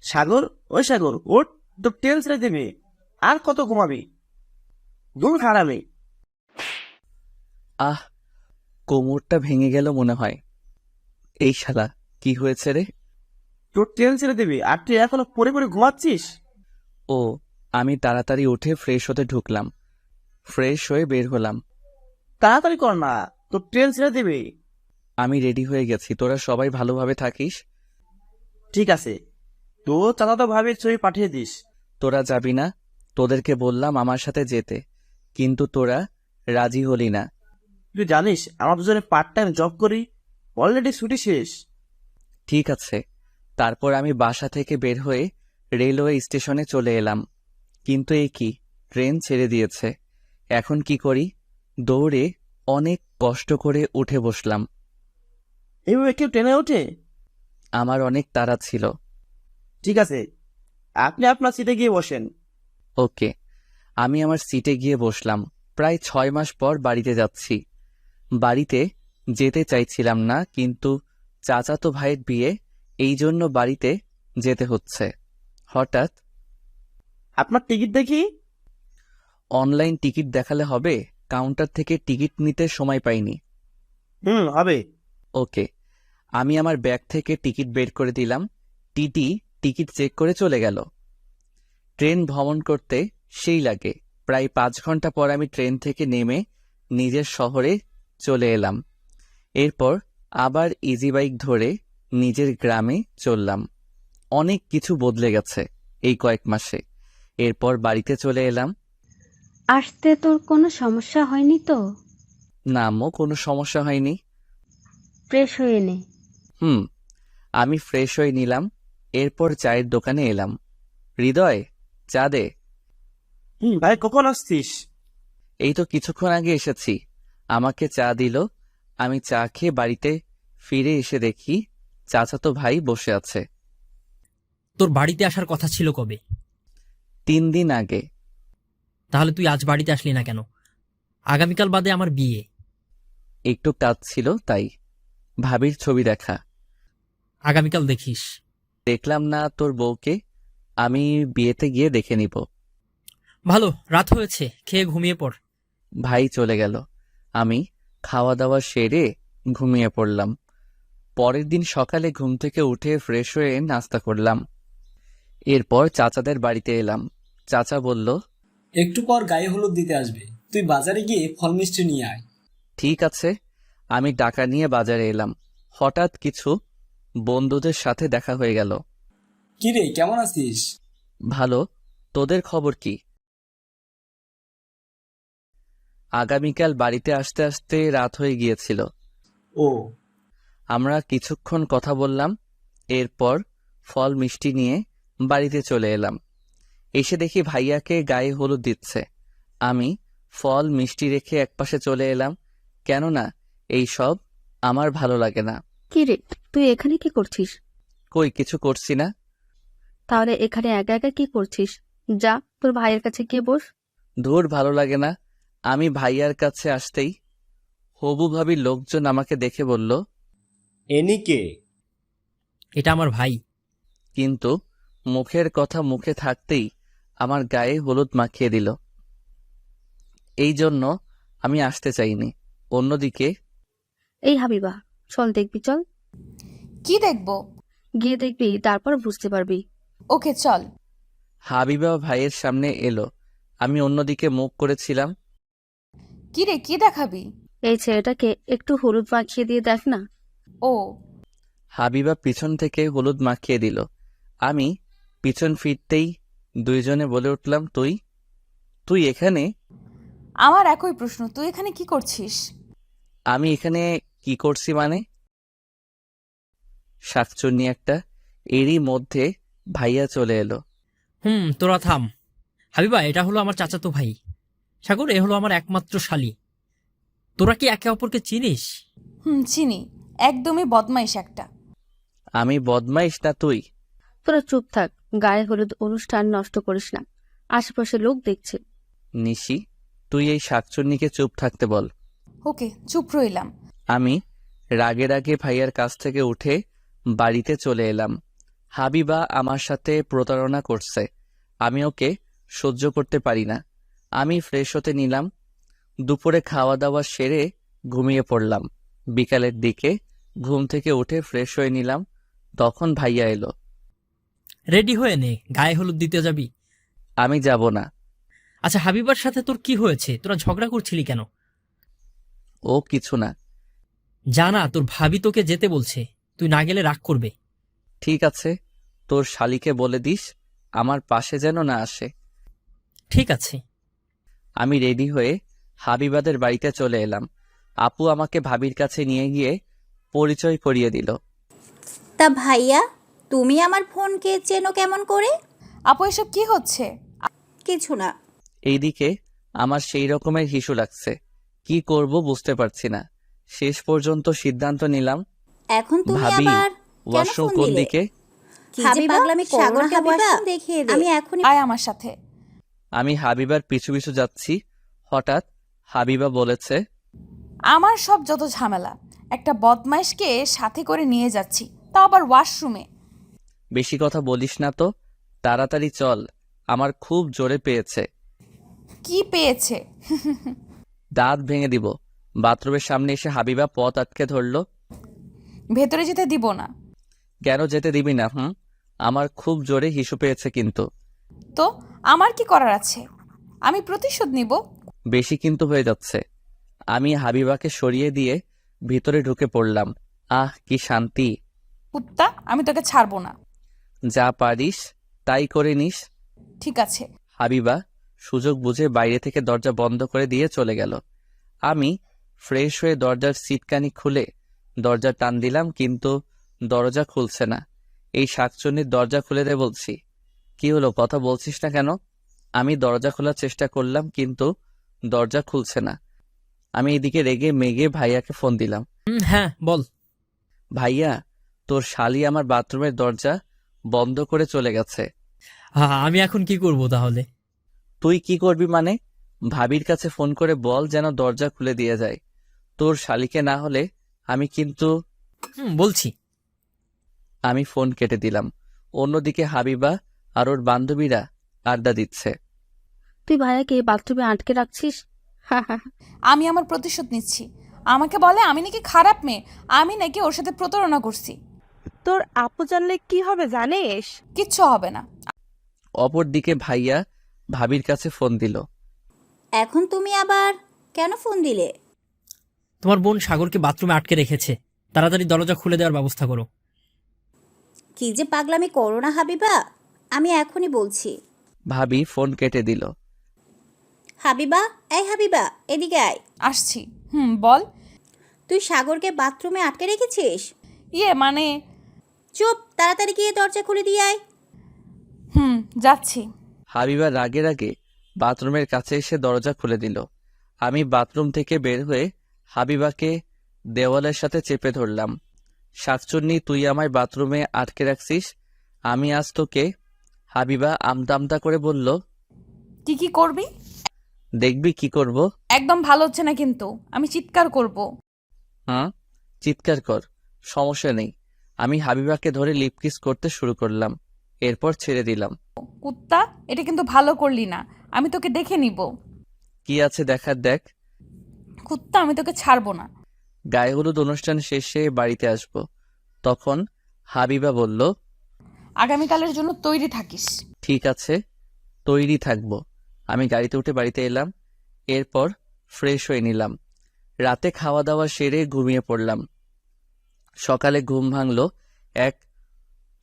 সাগর, ওই সাগর ওঠ, তো ট্রেন ছেড়ে দেবে। আর কত ঘুমাবি? দূর হারামি। আহ, কোমরটা ভেঙে গেল মনে হয়। এই শালা, কি হয়েছে রে? তোর ট্রেন ছেড়ে দেবে আর তুই এখনো পড়ে পড়ে ঘুমাচ্ছিস? ও, আমি তাড়াতাড়ি উঠে ফ্রেশ হতে ঢুকলাম। ফ্রেশ হয়ে বের হলাম। তাড়াতাড়ি কর না, তোর ট্রেন ছেড়ে দেবে। আমি রেডি হয়ে গেছি, তোরা সবাই ভালোভাবে থাকিস। ঠিক আছে, তো চাচাতো ভাবির ছবি পাঠিয়ে দিস। তোরা যাবি না? তোদেরকে বললাম আমার সাথে যেতে, কিন্তু তোরা রাজি হলি না। তুই জানিস আমরা দুজনে পার্ট টাইম জব করি, অলরেডি ছুটি শেষ। ঠিক আছে। তারপর আমি বাসা থেকে বের হয়ে রেলওয়ে স্টেশনে চলে এলাম। কিন্তু এই কি, ট্রেন ছেড়ে দিয়েছে। এখন কি করি? দৌড়ে অনেক কষ্ট করে উঠে বসলাম। এইভাবে কেউ ট্রেনে ওঠে? আমার অনেক তাড়া ছিল। ঠিক আছে, আপনি আপনার সিটে গিয়ে বসেন। ওকে। আমি আমার সিটে গিয়ে বসলাম। প্রায় 6 মাস পর বাড়িতে যাচ্ছি। বাড়িতে যেতে চাইছিলাম না, কিন্তু চাচাতো ভাইয়ের বিয়ে, এই জন্য বাড়িতে যেতে হচ্ছে। হঠাৎ আপনার টিকিট দেখি। অনলাইন টিকিট দেখালে হবে? কাউন্টার থেকে টিকিট নিতে সময় পাইনি। হবে। ওকে। আমি আমার ব্যাগ থেকে টিকিট বের করে দিলাম। টিটি টিকিট চেক করে চলে গেল। ট্রেন ভ্রমণ করতে সেই লাগে। প্রায় 5 ঘন্টা পর আমি ট্রেন থেকে নেমে নিজের শহরে চলে এলাম। এরপর আবার ইজি বাইক ধরে নিজের গ্রামে চললাম। অনেক কিছু বদলে গেছে এই কয়েক মাসে। এরপর বাড়িতে চলে এলাম। আসতে তোর কোনো সমস্যা হয়নি তো? না আম্মু, কোনো সমস্যা হয়নি। ফ্রেশ হয়ে নে। হুম। আমি ফ্রেশ হয়ে নিলাম। এরপর চায়ের দোকানে এলাম। হৃদয়, চা দে। ভাই কখন আসছিস? এই তো কিছুক্ষণ আগে এসেছি। আমাকে চা দিল। আমি চা খেয়ে বাড়িতে ফিরে এসে দেখি চাচাতো ভাই বসে আছে। তোর বাড়িতে আসার কথা ছিল কবে? 3 দিন আগে। তাহলে তুই আজ বাড়িতে আসলি না কেন? আগামীকাল বাদে আমার বিয়ে। একটু কাজ ছিল তাই। ভাবির ছবি দেখা। আগামীকাল দেখিস। দেখলাম না তোর বউকে। আমি বিয়েতে গিয়ে দেখে নিব। ভালো, রাত হয়েছে, খেয়ে ঘুমিয়ে পড়। ভাই চলে গেল। আমি খাওয়া দাওয়া সেরে ঘুমিয়ে পড়লাম। পরের দিন সকালে ঘুম থেকে উঠে ফ্রেশ হয়ে নাস্তা করলাম। এরপর চাচাদের বাড়িতে এলাম। চাচা বলল, একটু পর গায়ে হলুদ দিতে আসবে, তুই বাজারে গিয়ে ফল মিষ্টি নিয়ে আয়। ঠিক আছে। আমি টাকা নিয়ে বাজারে এলাম। হঠাৎ কিছু বন্ধুদের সাথে দেখা হয়ে গেল। কিরে, কেমন আছিস? ভালো। তোদের খবর কি? আগামীকাল বাড়িতে আসতে আসতে রাত হয়ে গিয়েছিল। ও, আমরা কিছুক্ষণ কথা বললাম। এরপর ফল মিষ্টি নিয়ে বাড়িতে চলে এলাম। এসে দেখি ভাইয়াকে গায়ে হলুদ দিচ্ছে। আমি ফল মিষ্টি রেখে একপাশে চলে এলাম, কেননা এই সব আমার ভালো লাগে না। কি রে, তুই এখানে কি করছিস? কই, কিছু করছি না। তাহলে এখানে একা একা কি করছিস? যা, তোর ভাইয়ের কাছে গিয়ে বস। ধুর, ভালো লাগে না। আমি ভাইয়ার কাছে আসতেই হবু ভাবির লোকজন আমাকে দেখে বলল, এনিকে। এটা আমার ভাই। কিন্তু মুখের কথা মুখে থাকতেই আমার গায়ে হলুদ মাখিয়ে দিল। এই জন্য আমি আসতে চাইনি। অন্যদিকে এই হাবিবা, চল দেখবি, চল। কি দেখবো? গিয়ে দেখবি, তারপর বুঝতে পারবি। ওকে, চল। হাবিবা ভাইয়ের সামনে এলো। আমি অন্যদিকে মুখ করেছিলাম। কি রে, কি দেখাবি? এই ছেলেটাকে একটু হলুদ মাখিয়ে দিয়ে দেখ না। ও, হাবিবা পিছন থেকে হলুদ মাখিয়ে দিল। আমি পিছন ফিরতেই দুইজনে বলে উঠলাম, তুই তুই এখানে? আমার একই প্রশ্ন, তুই এখানে কি করছিস? আমি এখানে কি করছি মানে? শাকচুন্নি একটা। এরই মধ্যে ভাইয়া চলে এলো। তোরা থাম। হাবিবা, এটা হলো আমার চাচাতো ভাই। সাগর, এ হলো আমার একমাত্র শালি। তোরা কি একে অপরকে চিনিস? চিনি। একদমই বদমাইশ একটা। আমি বদমাইশ না তুই? তোরা চুপ থাক, গায়ে হলুদ অনুষ্ঠান নষ্ট করিস না, আশেপাশে লোক দেখছে। নিশি, তুই এই শাকচুন্নিকে চুপ থাকতে বল। ওকে, চুপ রইলাম। আমি রাগে রাগে ভাইয়ার কাছ থেকে উঠে বাড়িতে চলে এলাম। হাবিবা আমার সাথে প্রতারণা করছে, আমি ওকে সহ্য করতে পারি না। আমি ফ্রেশ হতে নিলাম। দুপুরে খাওয়া দাওয়া সেরে ঘুমিয়ে পড়লাম। বিকালের দিকে ঘুম থেকে উঠে ফ্রেশ হয়ে নিলাম, তখন ভাইয়া এলো। রেডি হয়ে নে, গায়ে হলুদ দিতে যাবি। আমি যাব না। আচ্ছা, হাবিবার সাথে তোর কি হয়েছে? তোরা ঝগড়া করছিলি কেন? ও কিছু না। জানা, তোর ভাবি তোকে যেতে বলছে, তুই না গেলে রাগ করবে। ঠিক আছে, তোর শালিকে বলে দিস আমার পাশে যেন না আসে। ঠিক আছে। আমি রেডি হয়ে হাবিবাদের বাড়িতে চলে এলাম। আপু আমাকে ভাবির কাছে নিয়ে গিয়ে পরিচয় করিয়ে দিল। তা ভাইয়া, তুমি আমার ফোনকে চেনো কেমন করে? আপু এসব কি হচ্ছে? কিছু না। এইদিকে আমার সেই রকমের হিসু লাগছে, কি করব বুঝতে পারছি না। শেষ পর্যন্ত সিদ্ধান্ত নিলাম, এখন তুমি ভাবি আবার কেন ওয়াশরুম ফোন কোন দিলে? দিকে? কি যে পাগলামি করো না হাবিবা, দেখিয়ে দে। আমি এখনই আয় আমার সাথে। আমি হাবিবার পিছু পিছু যাচ্ছি। হঠাৎ হাবিবা বলেছে, আমার সব যত ঝামেলা, একটা বদমাইশকে সাথে করে নিয়ে যাচ্ছি, তাও আবার ওয়াশরুমে। বেশি কথা বলিস না তো, তাড়াতাড়ি চল, আমার খুব জোরে পেয়েছে। কি পেয়েছে? দাঁত ভেঙে দিব। বাথরুমের সামনে এসে হাবিবা পথ আটকে ধরল। ভেতরে যেতে দিব না। কেন যেতে দিবি না? আমার খুব জোরে হিসু পেয়েছে কিন্তু। তো আমার কি করার আছে? আমি প্রতিশোধ নিব। বেশি কিন্তু হয়ে যাচ্ছে। আমি হাবিবাকে সরিয়ে দিয়ে ভিতরে ঢুকে পড়লাম। আহ কি শান্তি। কুত্তা, আমি তোকে ছাড়বো না। যা পারিস তাই করে নিস। ঠিক আছে। হাবিবা সুযোগ বুঝে বাইরে থেকে দরজা বন্ধ করে দিয়ে চলে গেল। আমি ফ্রেশ হয়ে দরজার সিটকানি খুলে দরজা টান দিলাম, কিন্তু দরজা খুলছে না। এই শাকচুন্নির দরজা খুলে দে বলছি। কি হলো, কথা বলছিস না কেন? আমি দরজা খোলার চেষ্টা করলাম, কিন্তু দরজা খুলছে না। আমি এদিকে রেগে মেগে ভাইয়াকে ফোন দিলাম। হ্যাঁ বল। ভাইয়া, তোর শালি আমার বাথরুমের দরজা বন্ধ করে চলে গেছে। হ্যাঁ, আমি এখন কি করব তাহলে? তুই কি করবি মানে? ভাবির কাছে ফোন করে বল যেন দরজা খুলে দিয়ে যায়। তোর শালিকে না হলে আমি কিন্তু। বলছি। আমি ফোন কেটে দিলাম। অন্যদিকে হাবিবা আর ওর বান্ধবীরা আড্ডা দিচ্ছে। তুই ভাইয়াকে বাথরুমে আটকে রাখছিস? আমি আমার প্রতিশোধ নিচ্ছি। আমাকে বলে আমি নাকি খারাপ মেয়ে, আমি নাকি ওর সাথে প্রতারণা করছি। তোর আপু জানলে কি হবে জানিস? কিচ্ছু হবে না। অপরদিকে ভাইয়া ভাবির কাছে ফোন দিল। এখন তুমি আবার কেন ফোন দিলে? তোমার বোন সাগরকে বাথরুমে আটকে রেখেছে, তাড়াতাড়ি দরজা খুলে দেওয়ার ব্যবস্থা করো। কি যে পাগলামি করো না হাবিবা, আমি এখনই বলছি। ভাবি ফোন কেটে দিল। হাবিবা, এই হাবিবা, এদিকে আয়। আসছি। বল। তুই সাগরকে বাথরুমে আটকে রেখেছিস? মানে। চুপ, তাড়াতাড়ি গিয়ে দরজা খুলে দিয়ে আয়। যাচ্ছি। হাবিবা রাগে রাগে বাথরুমের কাছে এসে দরজা খুলে দিল। আমি বাথরুম থেকে বের হয়ে হাবিবাকে দেওয়ালের সাথে চেপে ধরলাম। শাকচুন্নি, তুই আমায় বাথরুমে আটকে রাখছিস, আমি আজ তোকে। হাবিবা আমতা করে বলল, কি কি করবি? দেখবি কি করব। একদম ভালো হচ্ছে না কিন্তু, আমি চিৎকার করব। চিৎকার কর, সমস্যা নেই। আমি হাবিবাকে ধরে লিপ কিস করতে শুরু করলাম, এরপর ছেড়ে দিলাম। কুত্তা, এটা কিন্তু ভালো করলি না, আমি তোকে দেখে নিব। কি আছে দেখার দেখ। কুত্তা, আমি তোকে ছাড়বো না। গায়ে হলুদ অনুষ্ঠান শেষে বাড়িতে আসব। তখন হাবিবা বলল, আগামীকালের জন্য তৈরি থাকিস। ঠিক আছে, তৈরি থাকবো। আমি গাড়িতে উঠে বাড়িতে এলাম, এরপর ফ্রেশ হয়ে নিলাম। রাতে খাওয়া দাওয়া সেরে ঘুমিয়ে পড়লাম। সকালে ঘুম ভাঙলো এক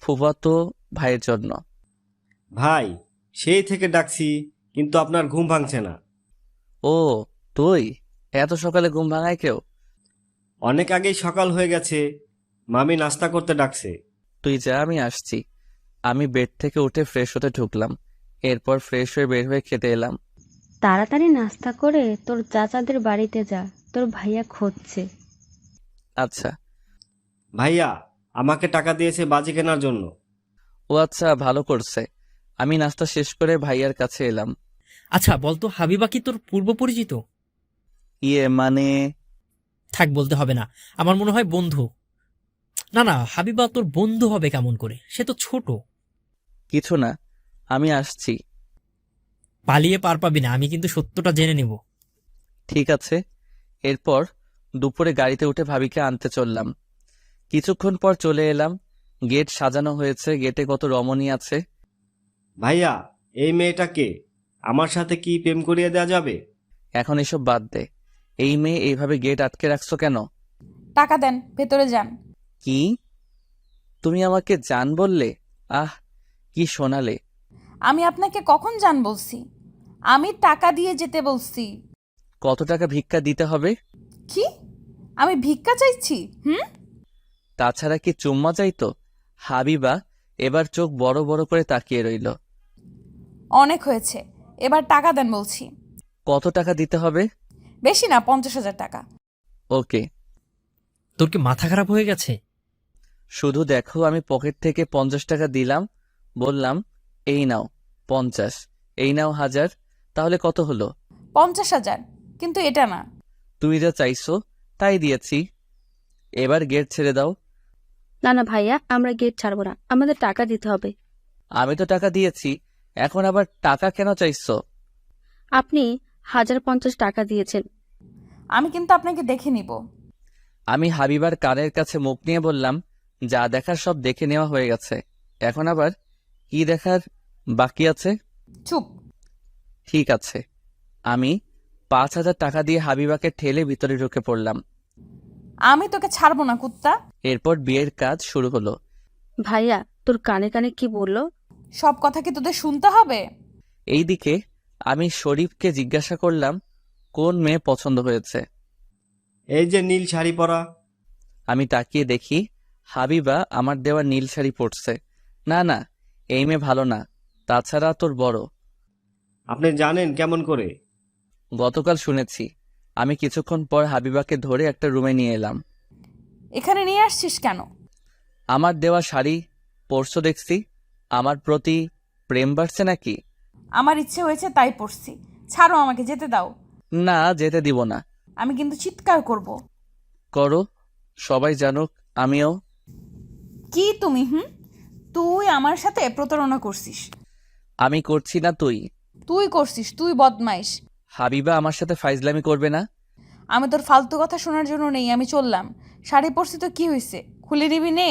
ফুফাতো ভাইয়ের জন্য। ভাই, সেই থেকে ডাকছি কিন্তু আপনার ঘুম ভাঙছে না। ও তুই? এত সকালে ঘুম ভাঙায় কেউ? অনেক আগেই সকাল হয়ে গেছে, মামি নাস্তা করতে ডাকছে। তুই যা, আমি আসছি। আমি বেড থেকে উঠে ফ্রেশ হতে ঢুকলাম, এরপর ফ্রেশ হয়ে বের হয়ে খেতে এলাম। তাড়াতাড়ি নাস্তা করে তোর চাচাদের বাড়িতে যা, তোর ভাইয়া খুঁজছে। আচ্ছা। ভাইয়া আমাকে টাকা দিয়েছে বাজি কেনার জন্য। ও আচ্ছা, ভালো করছে। আমি নাস্তা শেষ করে ভাইয়ার কাছে এলাম। আচ্ছা বলতো, হাবিবা কি তোর পূর্ব পরিচিত? মানে? থাক, বলতে হবে না, আমার মনে হয় বন্ধু। না না, হাবিবা তোর বন্ধু হবে কেমন করে? সে তো ছোট। কিছু না, আমি আসছি। পালিয়ে পার পাবি না, আমি কিন্তু সত্যটা জেনে নেব। ঠিক আছে। এরপর দুপুরে গাড়িতে উঠে ভাবিকে আনতে চললাম। কিছুক্ষণ পর চলে এলাম। গেট সাজানো হয়েছে, গেটে কত রমণী আছে। ভাইয়া, এই মেয়েটা কে? আমার সাথে কি প্রেম করিয়ে দেওয়া যাবে? এখন এসব বাদ দে। এই মেয়ে এইভাবে গেট আটকে রাখছো কেন? টাকা দেন, ভেতরে যান। কি? তুমি আমাকে জান বললে? আহ, কি শোনালে! আমি আপনাকে কখন যান বলছি? আমি টাকা দিয়ে যেতে বলছি। কত টাকা ভিক্ষা দিতে হবে? কি? আমি ভিক্ষা চাইছি? হুম? তাছাড়া কি চুম্মা চাইতো? হাবিবা এবার চোখ বড় বড় করে তাকিয়ে রইল। অনেক হয়েছে, এবার টাকা দেন বলছি। কত টাকা দিতে হবে? বেশি না, 50,000 টাকা। ওকে। তোর কি মাথা খারাপ হয়ে গেছে? শুধু দেখো, আমি পকেট থেকে 50 টাকা দিলাম, বললাম এই নাও 50, এই নাও 1000, তাহলে কত হলো? 50,000, কিন্তু এটা না। তুমি যা চাইছো তাই দিয়েছি, এবার গেট ছেড়ে দাও। না না ভাইয়া, আমরা গেট ছাড়বো না, আমাদের টাকা দিতে হবে। আমি তো টাকা দিয়েছি, এখন আবার টাকা কেন চাইছো? আপনি 1050 টাকা দিয়েছেন। আমি কিন্তু আপনাকে দেখে নিব। আমি হাবিবার কানের কাছে মুখ নিয়ে বললাম, যা দেখার সব দেখে নেওয়া হয়ে গেছে, এখন আবার কি দেখার বাকি আছে? চুপ। ঠিক আছে। আমি 5000 টাকা দিয়ে হাবিবাকে ঠেলে ভিতরে ঢুকে পড়লাম। আমি তোকে ছাড়বো না, কুত্তা। এরপর বিয়ের কাজ শুরু হলো। ভাইয়া, তোর কানে কানে কি বললো? সব কথা কি তোদের শুনতে হবে? এইদিকে আমি শরীফকে জিজ্ঞাসা করলাম, কোন মেয়ে পছন্দ হয়েছে? এই যে নীল শাড়ি পরা। আমি তাকিয়ে দেখি হাবিবা আমার দেওয়া নীল শাড়ি পরছে। না না, এই মেয়ে ভালো না, তাছাড়া তোর বড়। আপনি জানেন কেমন করে? গতকাল শুনেছি। আমি কিছুক্ষণ পর হাবিবাকে ধরে একটা রুমে নিয়ে এলাম। এখানে নিয়ে আসছিস কেন? আমার দেওয়া শাড়ি পরছো দেখছি, আমার প্রতি প্রেম বাড়ছে নাকি? আমার ইচ্ছে হয়েছে তাই পড়ছি। ছাড়ো, আমাকে যেতে দাও। না, যেতে দিব না। আমি কিন্তু চিৎকার করব। করো, সবাই জানুক আমিও। কি তুমি? তুই আমার সাথে প্রতারণা করছিস। আমি করছি না, তুই। তুই করছিস, তুই বদমাইশ। হাবিবা আমার সাথে ফাইজলামি করবে না। আমি তোর ফালতু কথা শোনার জন্য নেই, আমি চললাম। শাড়ি পরছি তো কি হয়েছে, খুলে নিবি নে।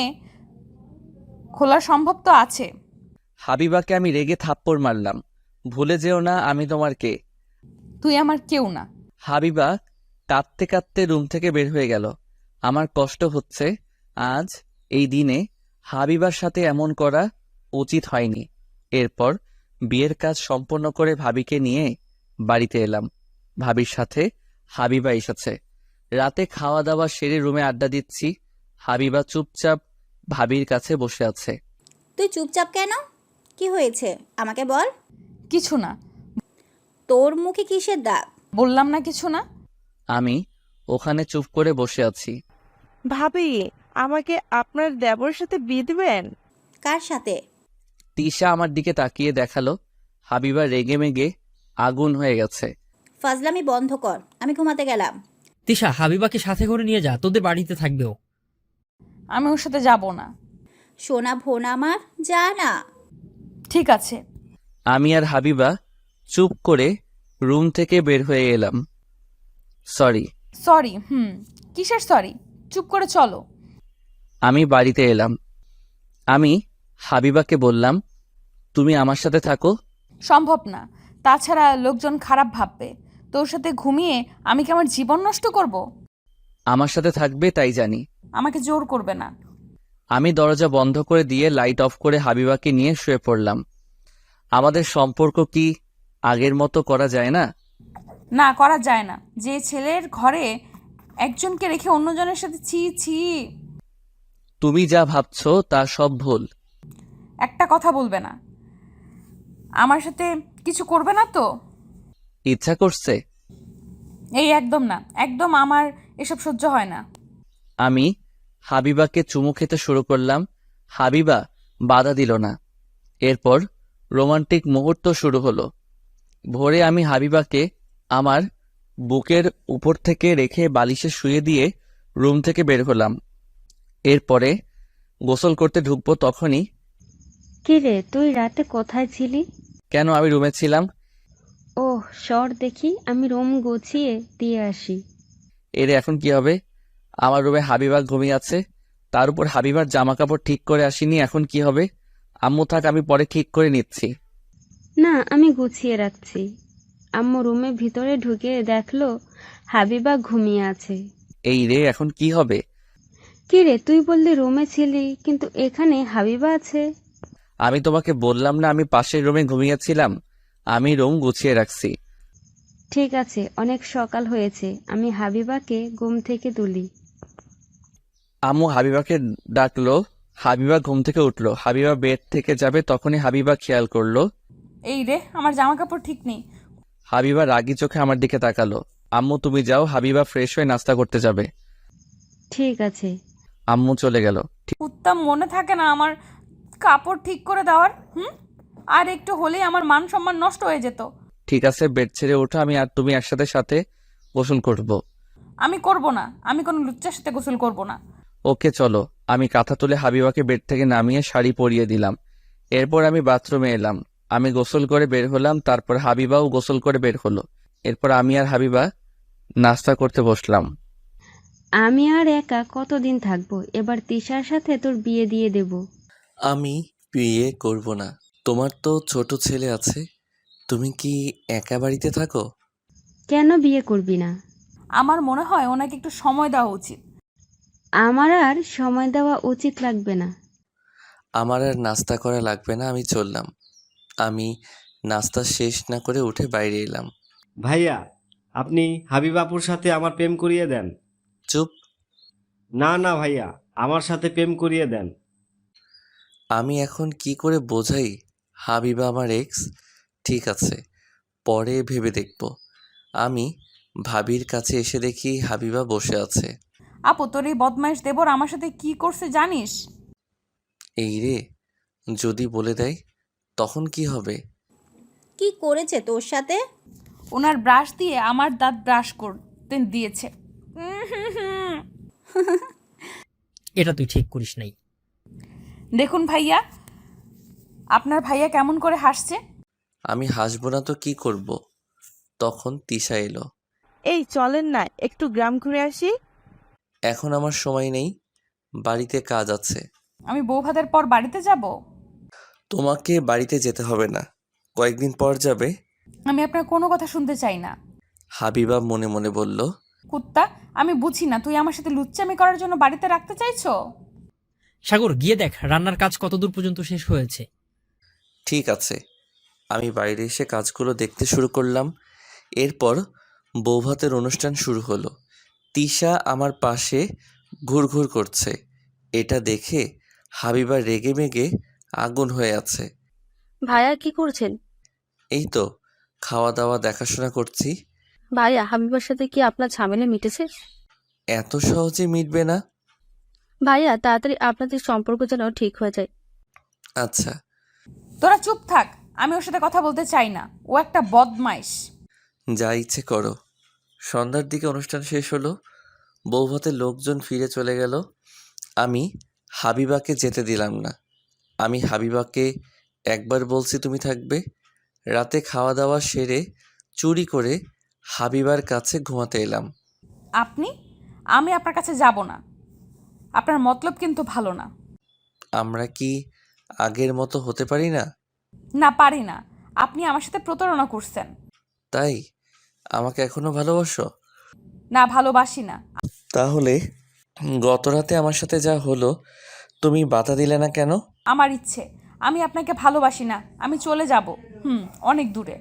খোলা সম্ভব তো আছে। হাবিবাকে আমি রেগে থাপ্পড় মারলাম। ভুলে যেও না আমি তোমার কে। তুই আমার কেউ না। হাবিবা কাঁদতে কাঁদতে রুম থেকে বের হয়ে গেল। আমার কষ্ট হচ্ছে, আজ এই দিনে হাবিবার সাথে এমন করা উচিত হয়নি। এরপর বিয়ের কাজ সম্পন্ন করে ভাবিকে নিয়ে বাড়িতে এলাম। ভাবির সাথে হাবিবা এসেছে। রাতে খাওয়া দাওয়া সেরে রুমে আড্ডা দিচ্ছি। হাবিবা চুপচাপ ভাবির কাছে বসে আছে। তুই চুপচাপ কেন? কি হয়েছে আমাকে বল। কিছু না। তোর মুখে কিসের দাগ? বললাম না কিছু না। আমি ওখানে চুপ করে বসে আছি। ভাবি, আমাকে আপনার দেবরের সাথে বিয়ে দিবেন? কার সাথে? তিশা আমার দিকে তাকিয়ে দেখালো। হাবিবা রেগে মেগে আগুন হয়ে গেছে। ফাজলামি বন্ধ কর, আমি ঘুমাতে গেলাম। তিশা, হাবিবাকে সাথে করে নিয়ে যা, তোদের বাড়িতে থাকবেও। আমি ওর সাথে যাব না। সোনা ভোন আমার, যা না। ঠিক আছে। আমি আর হাবিবা চুপ করে রুম থেকে বের হয়ে এলাম। সরি। সরি? কিসের সরি? চুপ করে চলো। আমি বাড়িতে এলাম। আমি হাবিবাকে বললাম, তুমি আমার সাথে থাকো। সম্ভব না। তাছাড়া লোকজন খারাপ ভাববে। তোর সাথে ঘুমিয়ে আমি কি আমার জীবন নষ্ট করব? আমার সাথে থাকবে তাই জানি। আমাকে জোর করবে না। আমি দরজা বন্ধ করে দিয়ে লাইট অফ করে হাবিবাকে নিয়ে শুয়ে পড়লাম। আমাদের সম্পর্ক কি আগের মতো করা যায় না? না, করা যায় না। যে ছেলের ঘরে একজনকে রেখে অন্যজনের সাথে ছি ছি। তুমি যা ভাবছো তা সব ভুল। একটা কথা বলবে না। আমার সাথে কিছু করবে না তো? ইচ্ছা করছে? এই একদম না, একদম আমার এসব সহ্য হয় না। আমি হাবিবাকে চুমু খেতে শুরু করলাম। হাবিবা বাধা দিল না। এরপর রোমান্টিক মুহূর্ত শুরু হলো। ভোরে আমি হাবিবাকে আমার বুকের উপর থেকে রেখে বালিশে শুয়ে দিয়ে রুম থেকে বের হলাম। এরপরে গোসল করতে ঢুকবো তখনই, কি রে তুই রাতে কোথায় ছিলি? কেন আমি রুমে ছিলাম। ওহ সর দেখি, আমি রুম গুছিয়ে দিয়ে আসি। এর এখন কি হবে? আমার রুমে হাবিবা ঘুমিয়ে আছে, তার উপর হাবিবার জামা কাপড় ঠিক করে আসিনি, এখন কি হবে? আম্মু থাক, আমি পরে ঠিক করে নিচ্ছি। না আমি গুছিয়ে রাখছি। আম্মু রুমে ভিতরে ঢুকে দেখলো হাবিবা ঘুমিয়ে আছে। এই রে, এখন কি হবে? কি রে তুই বললি রুমে ছিলি, কিন্তু এখানে হাবিবা আছে। আমি তোমাকে বললাম না আমি পাশের রুমে ঘুমিয়েছিলাম? আমি রুম গুছিয়ে রাখছি। ঠিক আছে, অনেক সকাল হয়েছে, আমি হাবিবাকে ঘুম থেকে তুলি। আম্মু হাবিবাকে ডাকলো, হাবিবা ঘুম থেকে উঠলো। হাবিবা বেড থেকে যাবে তখনই হাবিবা খেয়াল করলো এই রে, আমার জামা কাপড় ঠিক নেই। হাবিবা রাগী চোখে আমার দিকে তাকালো। আম্মু তুমি যাও, হাবিবা ফ্রেশ হয়ে নাস্তা করতে যাবে। ঠিক আছে। আম্মু চলে গেল। উত্তম মনে থাকে না আমার কাপড় ঠিক করে দেওয়ার? আর একটু হলেই আমার মান সম্মান নষ্ট হয়ে যেত। ঠিক আছে, বেড ছেড়ে ওঠো, আমি আর তুমি একসাথে সাথে গোসল করব। আমি করব না, আমি কোনো লুচ্চার সাথে গোসল করব না। ওকে চলো। আমি কাঁথা তুলে হাবিবাকে বেড থেকে নামিয়ে শাড়ি পরিয়ে দিলাম। এরপর আমি বাথরুমে এলাম। আমি গোসল করে বের হলাম, তারপর হাবিবাও গোসল করে বের হলো। এরপর আমি আর হাবিবা নাস্তা করতে বসলাম। আমি আর একা কতদিন থাকবো, এবার তিশার সাথে তোর বিয়ে দিয়ে দেব। আমি বিয়ে করব না। তোমার তো ছোট ছেলে আছে, তুমি কি একা বাড়িতে থাকো? কেন বিয়ে করবি না? আমার মনে হয় ওনাকে একটু সময় দেওয়া উচিত। আমার আর সময় দেওয়া উচিত লাগবে না। আমার আর নাস্তা করা লাগবে না, আমি চললাম। আমি নাস্তা শেষ না করে উঠে বাইরে এলাম। ভাইয়া, আপনি হাবিবাপুর সাথে আমার প্রেম করিয়ে দেন। চুপ। না না ভাইয়া, আমার সাথে প্রেম করিয়ে দেন। আমি এখন কি করে বোঝাই হাবিবা আমার এক্স? ঠিক আছে, পরে ভেবে দেখব। আমি ভাবির কাছে এসে দেখি হাবিবা বসে আছে। আপু, তোর এই বদমাইশ দেবর আমার সাথে কি করছে জানিস? এই রে, যদি বলে দেয় তখন কি হবে? কি করেছে তোর সাথে? ওনার ব্রাশ দিয়ে আমার দাঁত ব্রাশ করতে দিয়েছে। এটা তুই ঠিক করিস নাই। দেখুন ভাইয়া, আপনার ভাইয়া কেমন করে হাসছে। আমি হাসবো না তো কি করব? তখন তিশা এলো। এই চলেন না একটু গ্রাম ঘুরে আসি। এখন আমার সময় নেই, বাড়িতে কাজ আছে। আমি বউ ভাতের পর বাড়িতে যাব? তোমাকে বাড়িতে যেতে হবে না, কয়েকদিন পর যাবে। আমি আপনার কোনো কথা শুনতে চাই না। হাবিবা মনে মনে বলল। কুত্তা, আমি বুঝি না তুই আমার সাথে লুচ্চামি করার জন্য বাড়িতে রাখতে চাইছো? সাগর গিয়ে দেখ রান্নার কাজ কতদূর পর্যন্ত শেষ হয়েছে। ঠিক আছে। আমি বাইরে এসে কাজগুলো দেখতে শুরু করলাম। এরপর বৌভাতের অনুষ্ঠান শুরু হলো। তিশা আমার পাশে ঘুরঘুর করছে। এটা দেখে হাবিবা রেগে মেগে আগুন হয়ে আছে। ভাইয়া কি করছেন? এই তো খাওয়া দাওয়া দেখাশোনা করছি। ভাইয়া হাবিবার সাথে কি আপনার ঝামেলা মিটেছে? এত সহজে মিটবে না। ভাইয়া তাড়াতাড়ি আপনাদের সম্পর্ক যেন ঠিক হয়ে যায়। আচ্ছা। তোরা চুপ থাক, আমি ওর সাথে কথা বলতে চাই না, ও একটা বদমাইশ। যা ইচ্ছে করো। সন্ধ্যার দিকে অনুষ্ঠান শেষ হলো। বৌভাতের লোকজন ফিরে চলে গেল। আমি হাবিবাকে যেতে দিলাম না। আমি হাবিবাকে একবার বলছি তুমি থাকবে। রাতে খাওয়া দাওয়া সেরে চুরি করে হাবিবার কাছে ঘুমাতে এলাম। আমি আপনার কাছে যাব না। আপনার মতলব কিন্তু ভালো না। আমরা কি আগের মতো হতে পারি না? না, পারি না। আপনি আমার সাথে প্রতারণা করছেন। তাই আমাকে এখনো ভালোবাসো? না, ভালোবাসি না। তাহলে গত রাতে আমার সাথে যা হলো তুমি বাধা দিলে না কেন? আমার ইচ্ছে, আমি আপনাকে ভালোবাসি না, আমি চলে যাব। অনেক দূরে।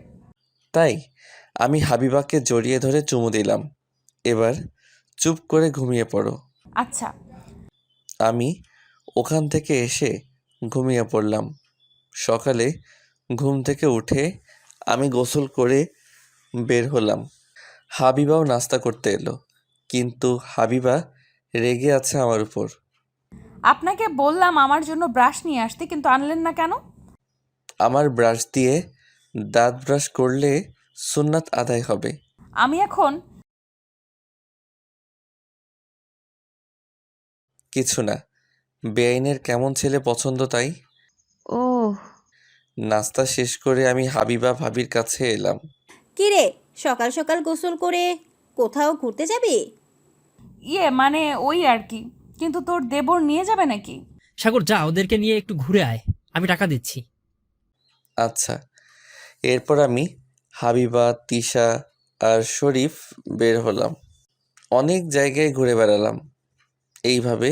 তাই আমি হাবিবাকে জড়িয়ে ধরে চুমু দিলাম। এবার চুপ করে ঘুমিয়ে পড়ো। আচ্ছা। আমি ওখান থেকে এসে ঘুমিয়ে পড়লাম। সকালে ঘুম থেকে উঠে আমি গোসল করে বের হলাম। হাবিবাও নাস্তা করতে এলো, কিন্তু হাবিবা রেগে আছে আমার উপর। আপনাকে বললাম আমার জন্য ব্রাশ নিয়ে আসতে, কিন্তু আনলেন না কেন? আমার ব্রাশ দিয়ে দাঁত ব্রাশ করলে সুন্নাত আদায় হবে। আমি এখন কিছু না, বেআইনের কেমন ছেলে পছন্দ তাই। ওহ, নাস্তা শেষ করে আমি হাবিবা ভাবির কাছে এলাম। কি রে, সকাল সকাল গোসল করে কোথাও ঘুরতে যাবি? মানে ওই আর কি, কিন্তু তোর দেবর নিয়ে যাবে নাকি? সাগর যা, ওদেরকে নিয়ে একটু ঘুরে আয়, আমি টাকা দিচ্ছি। আচ্ছা। এরপর আমি, হাবিবা, তিশা আর শরীফ বের হলাম। অনেক জায়গায় ঘুরে বেড়ালাম। এইভাবে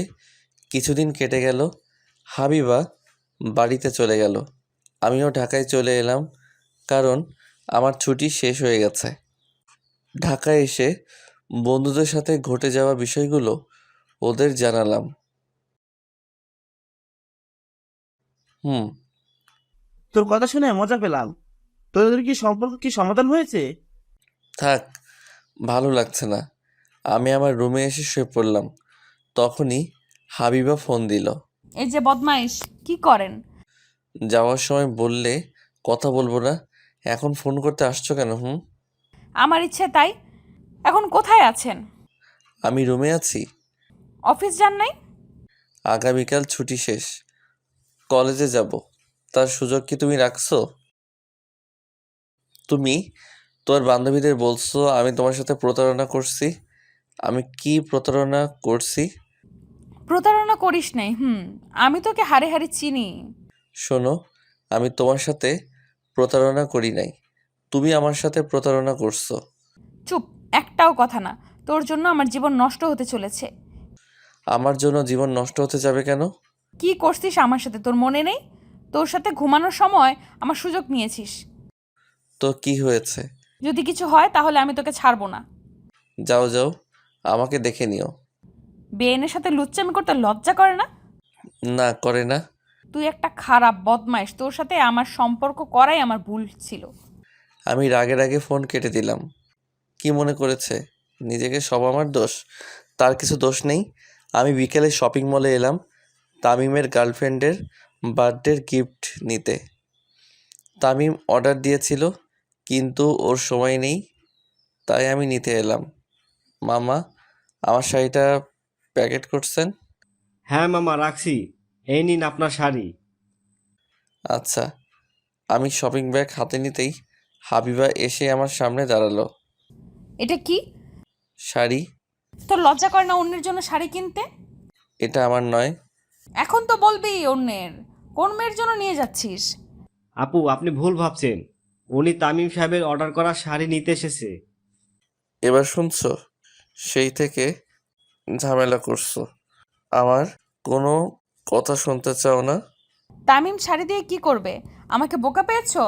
কিছুদিন কেটে গেল। হাবিবা বাড়িতে চলে গেল, আমিও ঢাকায় চলে এলাম, কারণ আমার ছুটি শেষ হয়ে গেছে। ঢাকায় এসে বন্ধুদের সাথে ঘটে যাওয়া বিষয়গুলো ওদের জানালাম। হুম। তোর কথা শুনে মজা পেলাম। তোদের কি সম্পর্ক কি সমাধান হয়েছে? থাক, ভালো লাগছে না। আমি আমার রুমে এসে শুয়ে পড়লাম। তখনই হাবিবা ফোন দিল। এই যে বদমাইশ, কি করেন? যাওয়ার সময় বললে কথা বলবো না, এখন ফোন করতে আসছো কেন? আমার ইচ্ছে তাই। এখন কোথায় আছেন? আমি রুমে আছি। অফিস যান নাই? আগামীকাল ছুটি শেষ, কলেজে যাব। তার সুযোগ কি তুমি রাখছো? তুমি তোর বান্ধবীদের বলছো আমি তোমার সাথে প্রতারণা করছি। আমি কি প্রতারণা করছি? প্রতারণা করিস নাই। আমি তোকে হাড়ে হাড়ে চিনি। শোনো, আমি তোমার সাথে প্রতারণা করি নাই, তুমি আমার সাথে প্রতারণা করছো। চুপ, একটাও কথা না। তোর জন্য আমার জীবন নষ্ট হতে চলেছে। আমার জন্য জীবন নষ্ট হতে যাবে কেন? কি করছিস আমার সাথে তোর মনে নেই? তোর সাথে ঘুমানোর সময় আমার সুযোগ নিয়েছিস। তো কি হয়েছে? যদি কিছু হয় তাহলে আমি তোকে ছাড়বো না। যাও যাও, আমাকে দেখে নিও। বেয়েনের সাথে লুচ্চামি করতে লজ্জা করে না? না, করে না। তুই একটা খারাপ বদমাইশ, তোর সাথে আমার সম্পর্ক করাই আমার ভুল ছিল। আমি রাগের আগে ফোন কেটে দিলাম। কি মনে করেছে নিজেকে সব আমার দোষ? তার কিছু দোষ নেই। আমি বিকেলে শপিং মলে এলাম তামিমের গার্লফ্রেন্ডের বার্থডের গিফট নিতে। তামিম অর্ডার দিয়েছিল, কিন্তু ওর সময় নেই, তাই আমি নিতে এলাম। মামা, আমার শাড়িটা প্যাকেট করছেন? হ্যাঁ মামা, রাখছি। এই নিন আপনার শাড়ি। আচ্ছা। আমি শপিং ব্যাগ হাতে নিতেই হাবিবা এসে আমার সামনে দাঁড়ালো। এটা কি? শাড়ি। তোর লজ্জা করে না অন্যের জন্য শাড়ি কিনতে? এটা আমার নয়। এখন তো বলবি অন্যের। কোন মেয়ের জন্য নিয়ে যাচ্ছিস? আপু, আপনি ভুল ভাবছেন। উনি তামিম সাহেবের অর্ডার করা শাড়ি নিতে এসেছে। এবার শুনছো? সেই থেকে ঝামেলা করছো। আমার কোনো কথা শুনতে চাও না? তামিম শাড়ি দিয়ে কি করবে? আমাকে বোকা পেয়েছো?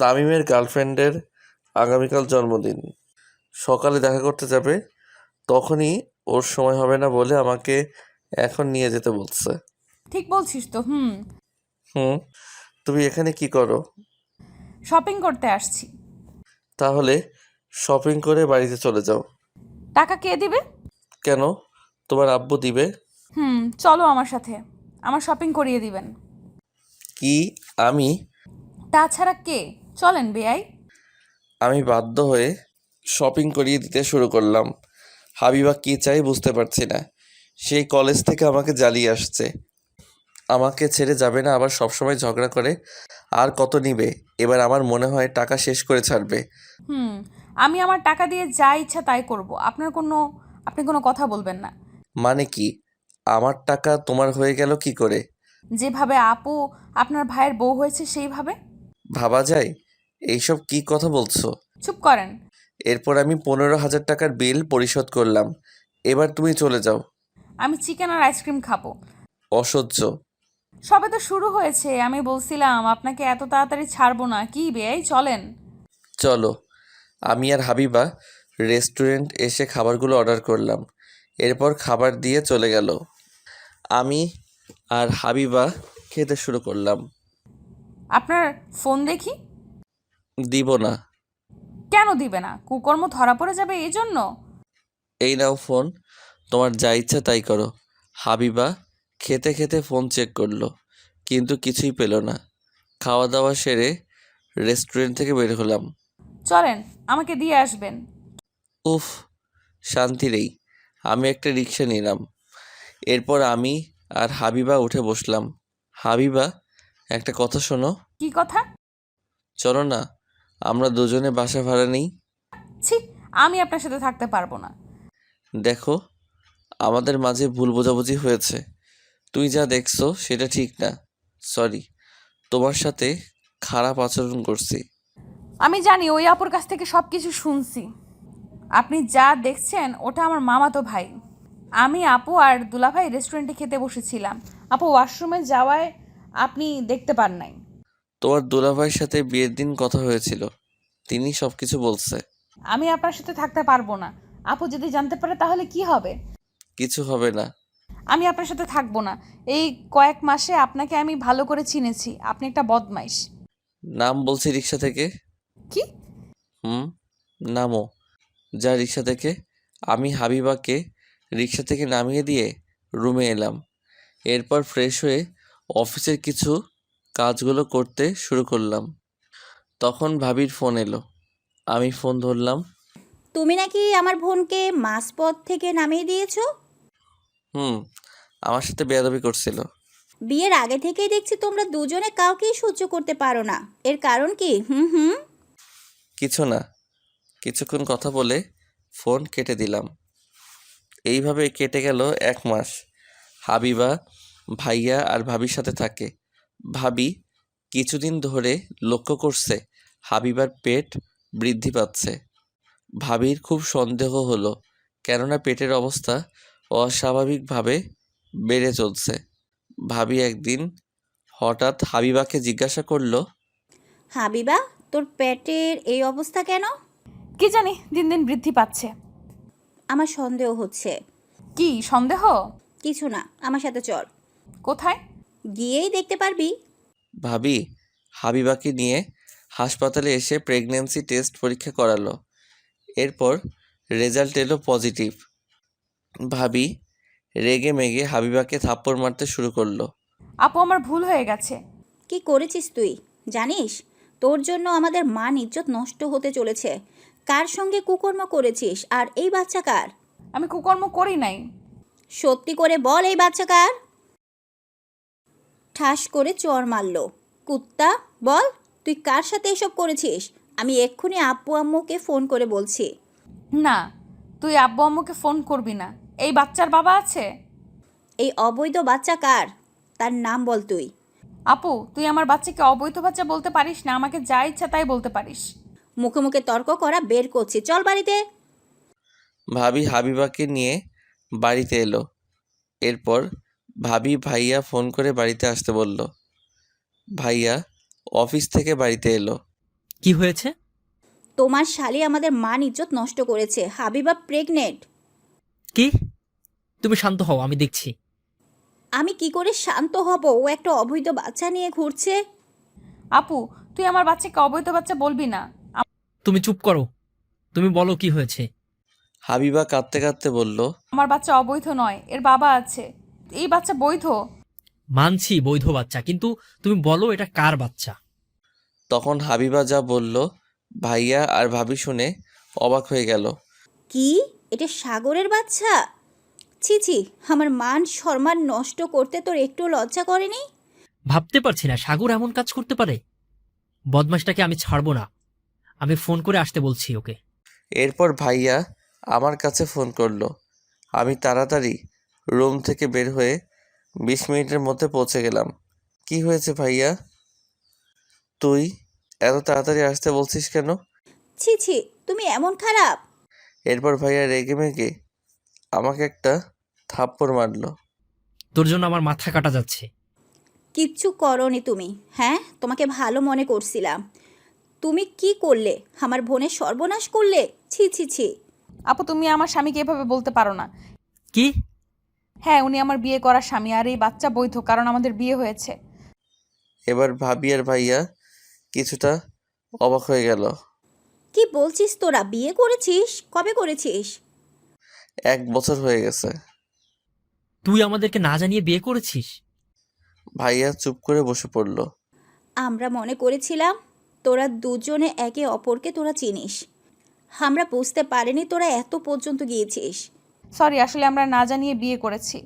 তামিমের গার্লফ্রেন্ডের আগামীকাল জন্মদিন, সকালে দেখা করতে যাবে। তখনই ওর সময় হবে না বলে আমাকে এখন নিয়ে যেতে বলছে। ঠিক বলছিস তো। হুম। তুমি এখানে কি করো? শপিং করতে আসছি। তাহলে শপিং করে বাড়িতে চলে যাও। টাকা কে দিবে? কেন? তোমার আব্বু দিবে। চলো আমার সাথে, আমার শপিং করিয়ে দিবেন। কি? আমি? তাছাড়া কে? চলেন বেয়াই। আমি বাধ্য হয়ে শপিং করিয়ে দিতে শুরু করলাম। হাবিবা কি চাই বুঝতে পারছি না। সেই কলেজ থেকে আমাকে জ্বালিয়ে আসছে, আমাকে ছেড়ে যাবে না, আবার সবসময় ঝগড়া করে। আর কত নিবে? এবার আমার মনে হয় টাকা শেষ করে ছাড়বে। আমি আমার টাকা দিয়ে যা ইচ্ছা তাই করব। আপনি কোনো কথা বলবেন না। মানে কি? আমার টাকা তোমার হয়ে গেল কি করে? যেভাবে আপু আপনার ভাইয়ের বউ হয়েছে সেইভাবে। ভাবা যায়? এইসব কি কথা বলছো? চুপ করেন। এরপর আমি 15,000 টাকার বিল পরিশোধ করলাম। এবার তুমি চলে যাও। আমি চিকেন আর আইসক্রিম খাবো। অসহ্য। সবে তো শুরু হয়েছে। আমি বলছিলাম আপনাকে এত তাড়াতাড়ি ছাড়বো না। কি বেয়াই, চলেন। চলো। আমি আর হাবিবা রেস্টুরেন্ট এসে খাবারগুলো অর্ডার করলাম। এরপর খাবার দিয়ে চলে গেল। আমি আর হাবিবা খেতে শুরু করলাম। আপনার ফোন দেখি। দিব না। কেন দিবে না? কুকর্ম ধরা পড়ে যাবে এই জন্য? এই নাও ফোন, তোমার যা ইচ্ছা তাই করো। হাবিবা খেতে খেতে ফোন চেক করলো, কিন্তু কিছুই পেল না। খাওয়া দাওয়া সেরে রেস্টুরেন্ট থেকে বের হলাম। চলেন, আমাকে দিয়ে আসবেন। উফ, শান্তি নেই। আমি একটা রিক্সা নিলাম। এরপর আমি আর হাবিবা উঠে বসলাম। হাবিবা, একটা কথা শোনো। কি কথা? চলো না, আমরা দুজনে বাসা ভাড়া নেই। ছি, আমি আপনার সাথে থাকতে পারবো না। দেখো, আমাদের মাঝে ভুল বোঝাবুঝি হয়েছে। তুই যা দেখছো সেটা ঠিক না। সরি, তোমার সাথে খারাপ আচরণ করছি। আমি জানি ওই আপুর কাছ থেকে সব কিছু শুনছি। আপনি যা দেখছেন ওটা আমার মামাতো ভাই। আমি আপু আর দুলাভাই রেস্টুরেন্টে খেতে বসেছিলাম। আপু ওয়াশরুমে যাওয়ায় আপনি দেখতে পান নাই। তোমার দুলাভাইয়ের সাথে বিয়ের দিন কথা হয়েছিল, তিনি সবকিছু বলছে। আমি আপনার সাথে থাকতে পারবো না। আপু যদি জানতে পারে তাহলে কি হবে? কিছু হবে না। আমি আপনার সাথে থাকবো না। এই কয়েক মাসে আপনাকে আমি ভালো করে চিনেছি, আপনি একটা বদমাইশ। নাম বলছি রিক্সা থেকে। কি? নামো। যা রিক্সা থেকে। আমি হাবিবাকে রিক্সা থেকে নামিয়ে দিয়ে রুমে এলাম। এরপর ফ্রেশ হয়ে অফিসের কিছু কাজগুলো করতে শুরু করলাম। তখন ভাবির ফোন এলো। আমি ফোন ধরলাম। তুমি নাকি আমার বোনকে মাঝপথ থেকে নামিয়ে দিয়েছো? আমার সাথে বেয়াদবি করছিল। বিয়ের আগে থেকেই দেখছি তোমরা দুজনে কাউকেই সহ্য করতে পারো না। এর কারণ কি? হুম। কিছু না। কিছুক্ষণ কথা বলে ফোন কেটে দিলাম। এইভাবে কেটে গেল 1 মাস। হাবিবা ভাইয়া আর ভাবির সাথে থাকে। ভাবি কিছুদিন ধরে লক্ষ্য করছে হাবিবার পেট বৃদ্ধি পাচ্ছে। ভাবির খুব সন্দেহ হলো, কেননা পেটের অবস্থা অস্বাভাবিকভাবে বেড়ে চলছে। ভাবি একদিন হঠাৎ হাবিবাকে জিজ্ঞাসা করলো, হাবিবা, তোর পেটের এই অবস্থা কেন? কি জানি, দিন দিন বৃদ্ধি পাচ্ছে। আমার সন্দেহ হচ্ছে। কি সন্দেহ? কিছু না, আমার সাথে চল। কোথায়? গিয়েই দেখতে পারবি। ভাবি হাবিবাকে নিয়ে হাসপাতালে এসে প্রেগন্যান্সি টেস্ট পরীক্ষা করালো। এরপর রেজাল্ট এলো পজিটিভ। ভাবি রেগে মেগে হাবিবাকে থাপ্পড় মারতে শুরু করলো। আপু আমার ভুল হয়ে গেছে। কি করেছিস তুই জানিস? তোর জন্য আমাদের মান ইজ্জত নষ্ট হতে চলেছে। কার সঙ্গে কুকর্ম করেছিস? আর এই বাচ্চা কার? আমি কুকর্ম করি নাই। সত্যি করে বল, এই বাচ্চা কার? ঠাস করে চর মারল। কুত্তা, বল তুই কার সাথে এসব করেছিস? আমি এক্ষুনি আব্বু আম্মুকে ফোন করে বলছি। না, তুই আব্বু আম্মুকে ফোন করবি না। এই বাচ্চার বাবা আছে। এই অবৈধ বাচ্চা কার? তার নাম বল তুই। আপু তুই আমার বাচ্চাকে অবৈধ বাচ্চা বলতে পারিস না, আমাকে যা ইচ্ছা তাই বলতে পারিস। মুখে মুখে তর্ক করা বের করছি, চল বাড়িতে। ভাবি হাবিবাকে নিয়ে বাড়িতে এলো। এরপর ভাবি ভাইয়া ফোন করে বাড়িতে আসতে বলল। ভাইয়া অফিস থেকে বাড়িতে এলো। কি হয়েছে? তোমার শালি আমাদের মান ইজ্জত নষ্ট করেছে। হাবিবা প্রেগনেন্ট। কি? তুমি শান্ত হও, আমি দেখছি। আমি কি করে শান্ত হব? ও একটা অবৈধ বাচ্চা নিয়ে ঘুরছে। আপু তুই আমার বাচ্চাকে অবৈধ বাচ্চা বলবি না। তুমি চুপ করো। তুমি বলো কি হয়েছে। হাবিবা কাঁদতে কাঁদতে বলল, আমার বাচ্চা অবৈধ নয়, এর বাবা আছে। এই বাচ্চা বৈধ। মানছি বৈধ বাচ্চা, কিন্তু তুমি বলো এটা কার বাচ্চা। তখন হাবিবা যা বলল ভাইয়া আর ভাবি শুনে অবাক হয়ে গেল। কি? এটা সাগরের বাচ্চা? ছি ছি, আমার মান সম্মান নষ্ট করতে তোর একটু লজ্জা করেনি? ভাবতে পারছি না সাগর এমন কাজ করতে পারে। বদমাশটাকে আমি ছাড়বো না। আমি ফোন করে আসতে বলছি ওকে। এরপর ভাইয়া আমার কাছে ফোন করলো। আমি তাড়াতাড়ি রুম থেকে বের হয়ে 20 মিনিটের মধ্যে পৌঁছে গেলাম। কি হয়েছে ভাইয়া? তুই এত তাড়াতাড়ি আসতে বলছিস কেন? ছি ছি, তুমি এমন খারাপ? এরপর ভাইয়া রেগে মেগে আমাকে একটা থাপ্পড় মারলো। তোর জন্য আমার মাথা কাটা যাচ্ছে। কিচ্ছু করনি তুমি। হ্যাঁ, তোমাকে ভালো মনে করছিলাম। তুমি কি করলে? আমার বোনের সর্বনাশ করলে। ছি ছি ছি। আপু তুমি আমার স্বামীকে এভাবে বলতে পারো না। কি? হ্যাঁ, উনি আমার বিয়ে করা স্বামী, আর এই বাচ্চা বৈধ, কারণ আমাদের বিয়ে হয়েছে। এবার ভাবি আর ভাইয়া কিছুটা অবাক হয়ে গেল। কি বলছিস তোরা? বিয়ে করেছিস? কবে করেছিস? 1 বছর হয়ে গেছে। তুই আমাদেরকে না জানিয়ে বিয়ে করেছিস? ভাইয়া চুপ করে বসে পড়ল। আমরা মনে করেছিলাম তোরা দুজনে একে অপরকে তোরা চিনিস। আমরা বুঝতে পারিনি তোরা এত পর্যন্ত গিয়েছিস। সরি, আসলে আমরা না জানিয়ে বিয়ে করেছি।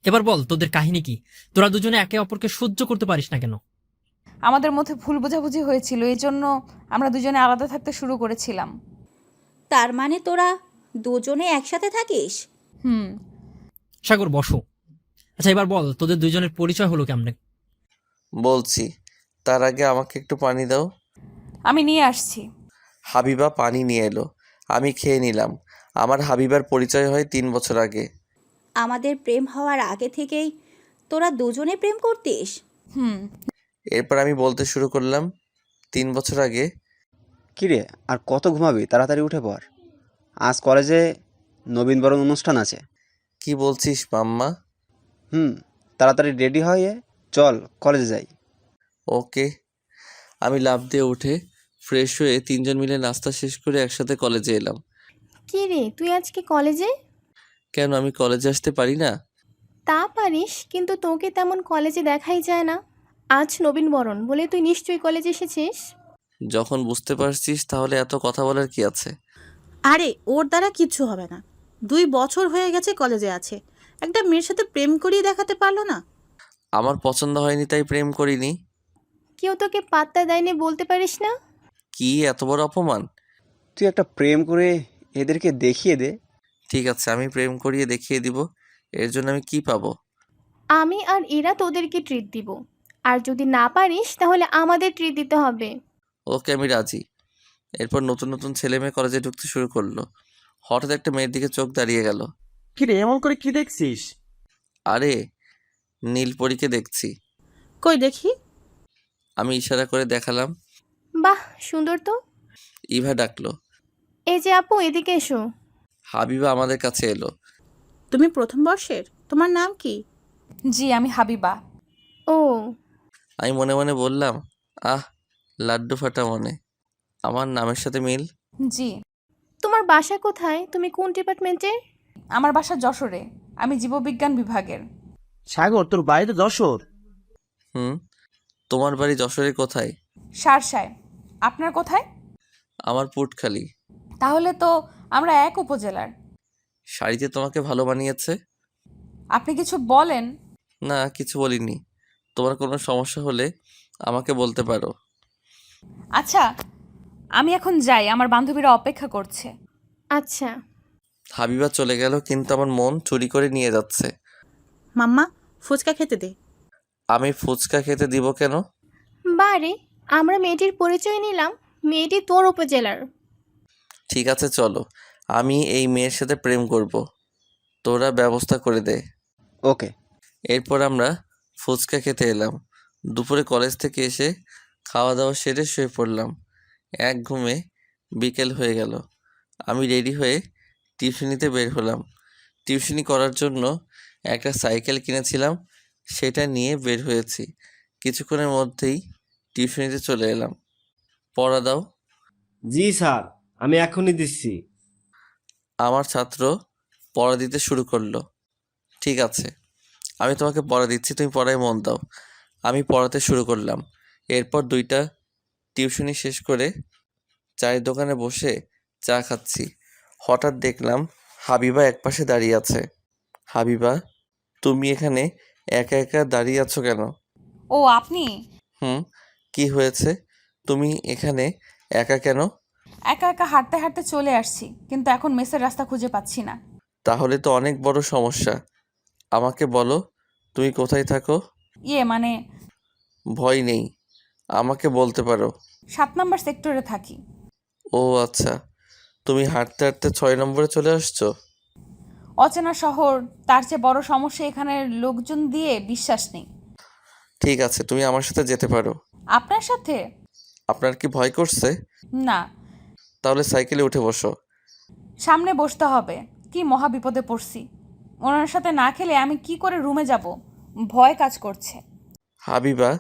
এবার বল তোদের কাহিনী কি? তোরা দুজনে একে অপরকে সহ্য করতে পারিস না কেন? আমাদের মধ্যে ভুল বোঝাবুঝি হয়েছিল, এই জন্য আমরা দুজনে আলাদা থাকতে শুরু করেছিলাম। তার মানে তোরা দুজনে একসাথে থাকিস? হুম। সাগর বসো। আচ্ছা এবার বল তোদের দুজনের পরিচয় হলো কেমনে? বলছি, তার আগে আমাকে একটু পানি দাও। আমি নিয়ে আসছি। হাবিবা পানি নিয়ে এলো, আমি খেয়ে নিলাম। আমার হাবিবার পরিচয় হয় 3 বছর আগে। আমাদের প্রেম হওয়ার আগে থেকেই তোরা দুজনে প্রেম করতিস? হুম। এরপর আমি বলতে শুরু করলাম, 3 বছর আগে। কিরে, আর কত ঘুমাবি? তাড়াতাড়ি উঠে পড়, আজ কলেজে নবীনবরণ অনুষ্ঠান আছে। কি বলছিস মাম্মা? তাড়াতাড়ি রেডি হয়ে চল কলেজে যাই। ওকে। আমি লাফ দিয়ে উঠে ফ্রেশ হয়ে 3জন মিলে নাস্তা শেষ করে একসাথে কলেজে এলাম। কি রে, তুই আজকে কলেজে? কেন, আমি কলেজে আসতে পারি না? তা পারিস, কিন্তু তোকে তেমন কলেজে দেখাই যায় না। আজ নবীনবরণ বলে তুই নিশ্চয়ই কলেজে এসেছিস। যখন বুঝতে পারছিস তাহলে এত কথা বলার কি আছে? আরে ওর দ্বারা কিচ্ছু হবে না, 2 বছর হয়ে গেছে কলেজে আছে, একটা মেয়ের সাথে প্রেম করিয়ে দেখাতে পারলো না? আমার পছন্দ হয়নি তাই প্রেম করিনি। কেউ তোকে পাত্তা দেয়নি বলতে পারিস না? কি এত বড় অপমান? তুই একটা প্রেম করে এদেরকে দেখিয়ে দে। ঠিক আছে, আমি প্রেম করিয়ে দেখিয়ে দিব। এর জন্য আমি কি পাবো? আমি আর এরা তোদেরকে ট্রিট দিব, আর যদি না পারিস তাহলে আমাদের ট্রিট দিতে হবে। ওকে, আমি রাজি। এরপর নতুন নতুন ছেলে মেয়ে কলেজে ঢুকতে শুরু করলো। হঠাৎ একটা মেয়ের দিকে চোখ দাঁড়িয়ে গেল। কিরে এমন করে কি দেখছিস? আরে, নীলপরীকে দেখছি। কই দেখি। আমি ইশারা করে দেখালাম। বাহ, সুন্দর তো। ইভা ডাকলো। এই যে আপু, এদিকে এসো। হাবিবা আমাদের কাছে এলো। তুমি প্রথম বর্ষের, তোমার নাম কি? জি, আমি হাবিবা। ও। আমি মনে মনে বললাম, আহ, লাড্ডু ফাটা মনে। আমার নামের সাথে মিল। জি। তোমার বাসা কোথায়? তুমি কোন ডিপার্টমেন্টের? আমার বাসা যশোরে, আমি জীববিজ্ঞান বিভাগের। সাগর তোর বাড়ি তো যশোর। তোমার বাড়ি যশোরের কোথায়? সারসায়। আপনার কোথায়? আমার পুটখালি। তাহলে তো আমরা এক উপজেলার। শাড়িতে তোমাকে ভালো মানিয়েছে। আপনি কিছু বলেন? না, কিছু বলিনি। তোমার কোনো সমস্যা হলে আমাকে বলতে পারো। আচ্ছা, আমি এখন যাই, আমার বান্ধবীরা অপেক্ষা করছে। আচ্ছা। হাবিবা চলে গেল, কিন্তু আমার মন চুরি করে নিয়ে যাচ্ছে। মাম্মা, ফুচকা খেতে দে। আমি ফুচকা খেতে দিব কেন? বারে, আমরা মেয়েটির পরিচয় নিলাম, মেয়েটি তোর উপজেলার। ঠিক আছে চলো, আমি এই মেয়ের সাথে প্রেম করব, তোরা ব্যবস্থা করে দে। ওকে। এরপর আমরা ফুচকা খেতে এলাম। দুপুরে কলেজ থেকে এসে খাওয়া দাওয়া সেরে শুয়ে পড়লাম। এক ঘুমে বিকেল হয়ে গেল। আমি রেডি হয়ে টিউশনিতে বের হলাম। টিউশনি করার জন্য একটা সাইকেল কিনেছিলাম, সেটা নিয়ে বের হয়েছি। কিছুক্ষণের মধ্যেই টিউশনিতে চলে এলাম। পড়া দাও। জি স্যার, আমি এখনই দিচ্ছি। আমার ছাত্র পড়া দিতে শুরু করলো। ঠিক আছে, আমি তোমাকে পড়া দিচ্ছি, তুমি পড়ায় মন দাও। আমি পড়াতে শুরু করলাম। এরপর 2টা টিউশনি শেষ করে চায়ের দোকানে বসে চা খাচ্ছি। হঠাৎ দেখলাম হাবিবা একপাশে দাঁড়িয়ে আছে। হাবিবা, তুমি এখানে একা একা দাঁড়িয়ে আছো কেন? ও আপনি? কি হয়েছে? তুমি এখানে একা কেন? একা একা হাঁটতে হাঁটতে চলে আসছি, কিন্তু এখন মেসের রাস্তা খুঁজে পাচ্ছি না। তাহলে তো অনেক বড় সমস্যা। আমাকে বলো, তুমি কোথায় থাকো? মানে ভয় নেই, আমাকে বলতে পারো। 7 নম্বর সেক্টরে থাকি। ও আচ্ছা, তুমি হাঁটতে হাঁটতে 6 নম্বরে চলে আসছো? অচেনা শহর, তার চেয়ে বড় সমস্যা এখানের লোকজন দিয়ে বিশ্বাস নেই। ঠিক আছে, তুমি আমার সাথে যেতে পারো। আপনার সাথে? আপনার কি ভয় করছে? না। তাহলে সাইকেলে উঠে বসো। সামনে বসতে হবে, কি মহা বিপদে পড়ছি। ওনার সাথে না খেলে আমি কি করে রুমে যাব, ভয় কাজ করছে। হাবিবা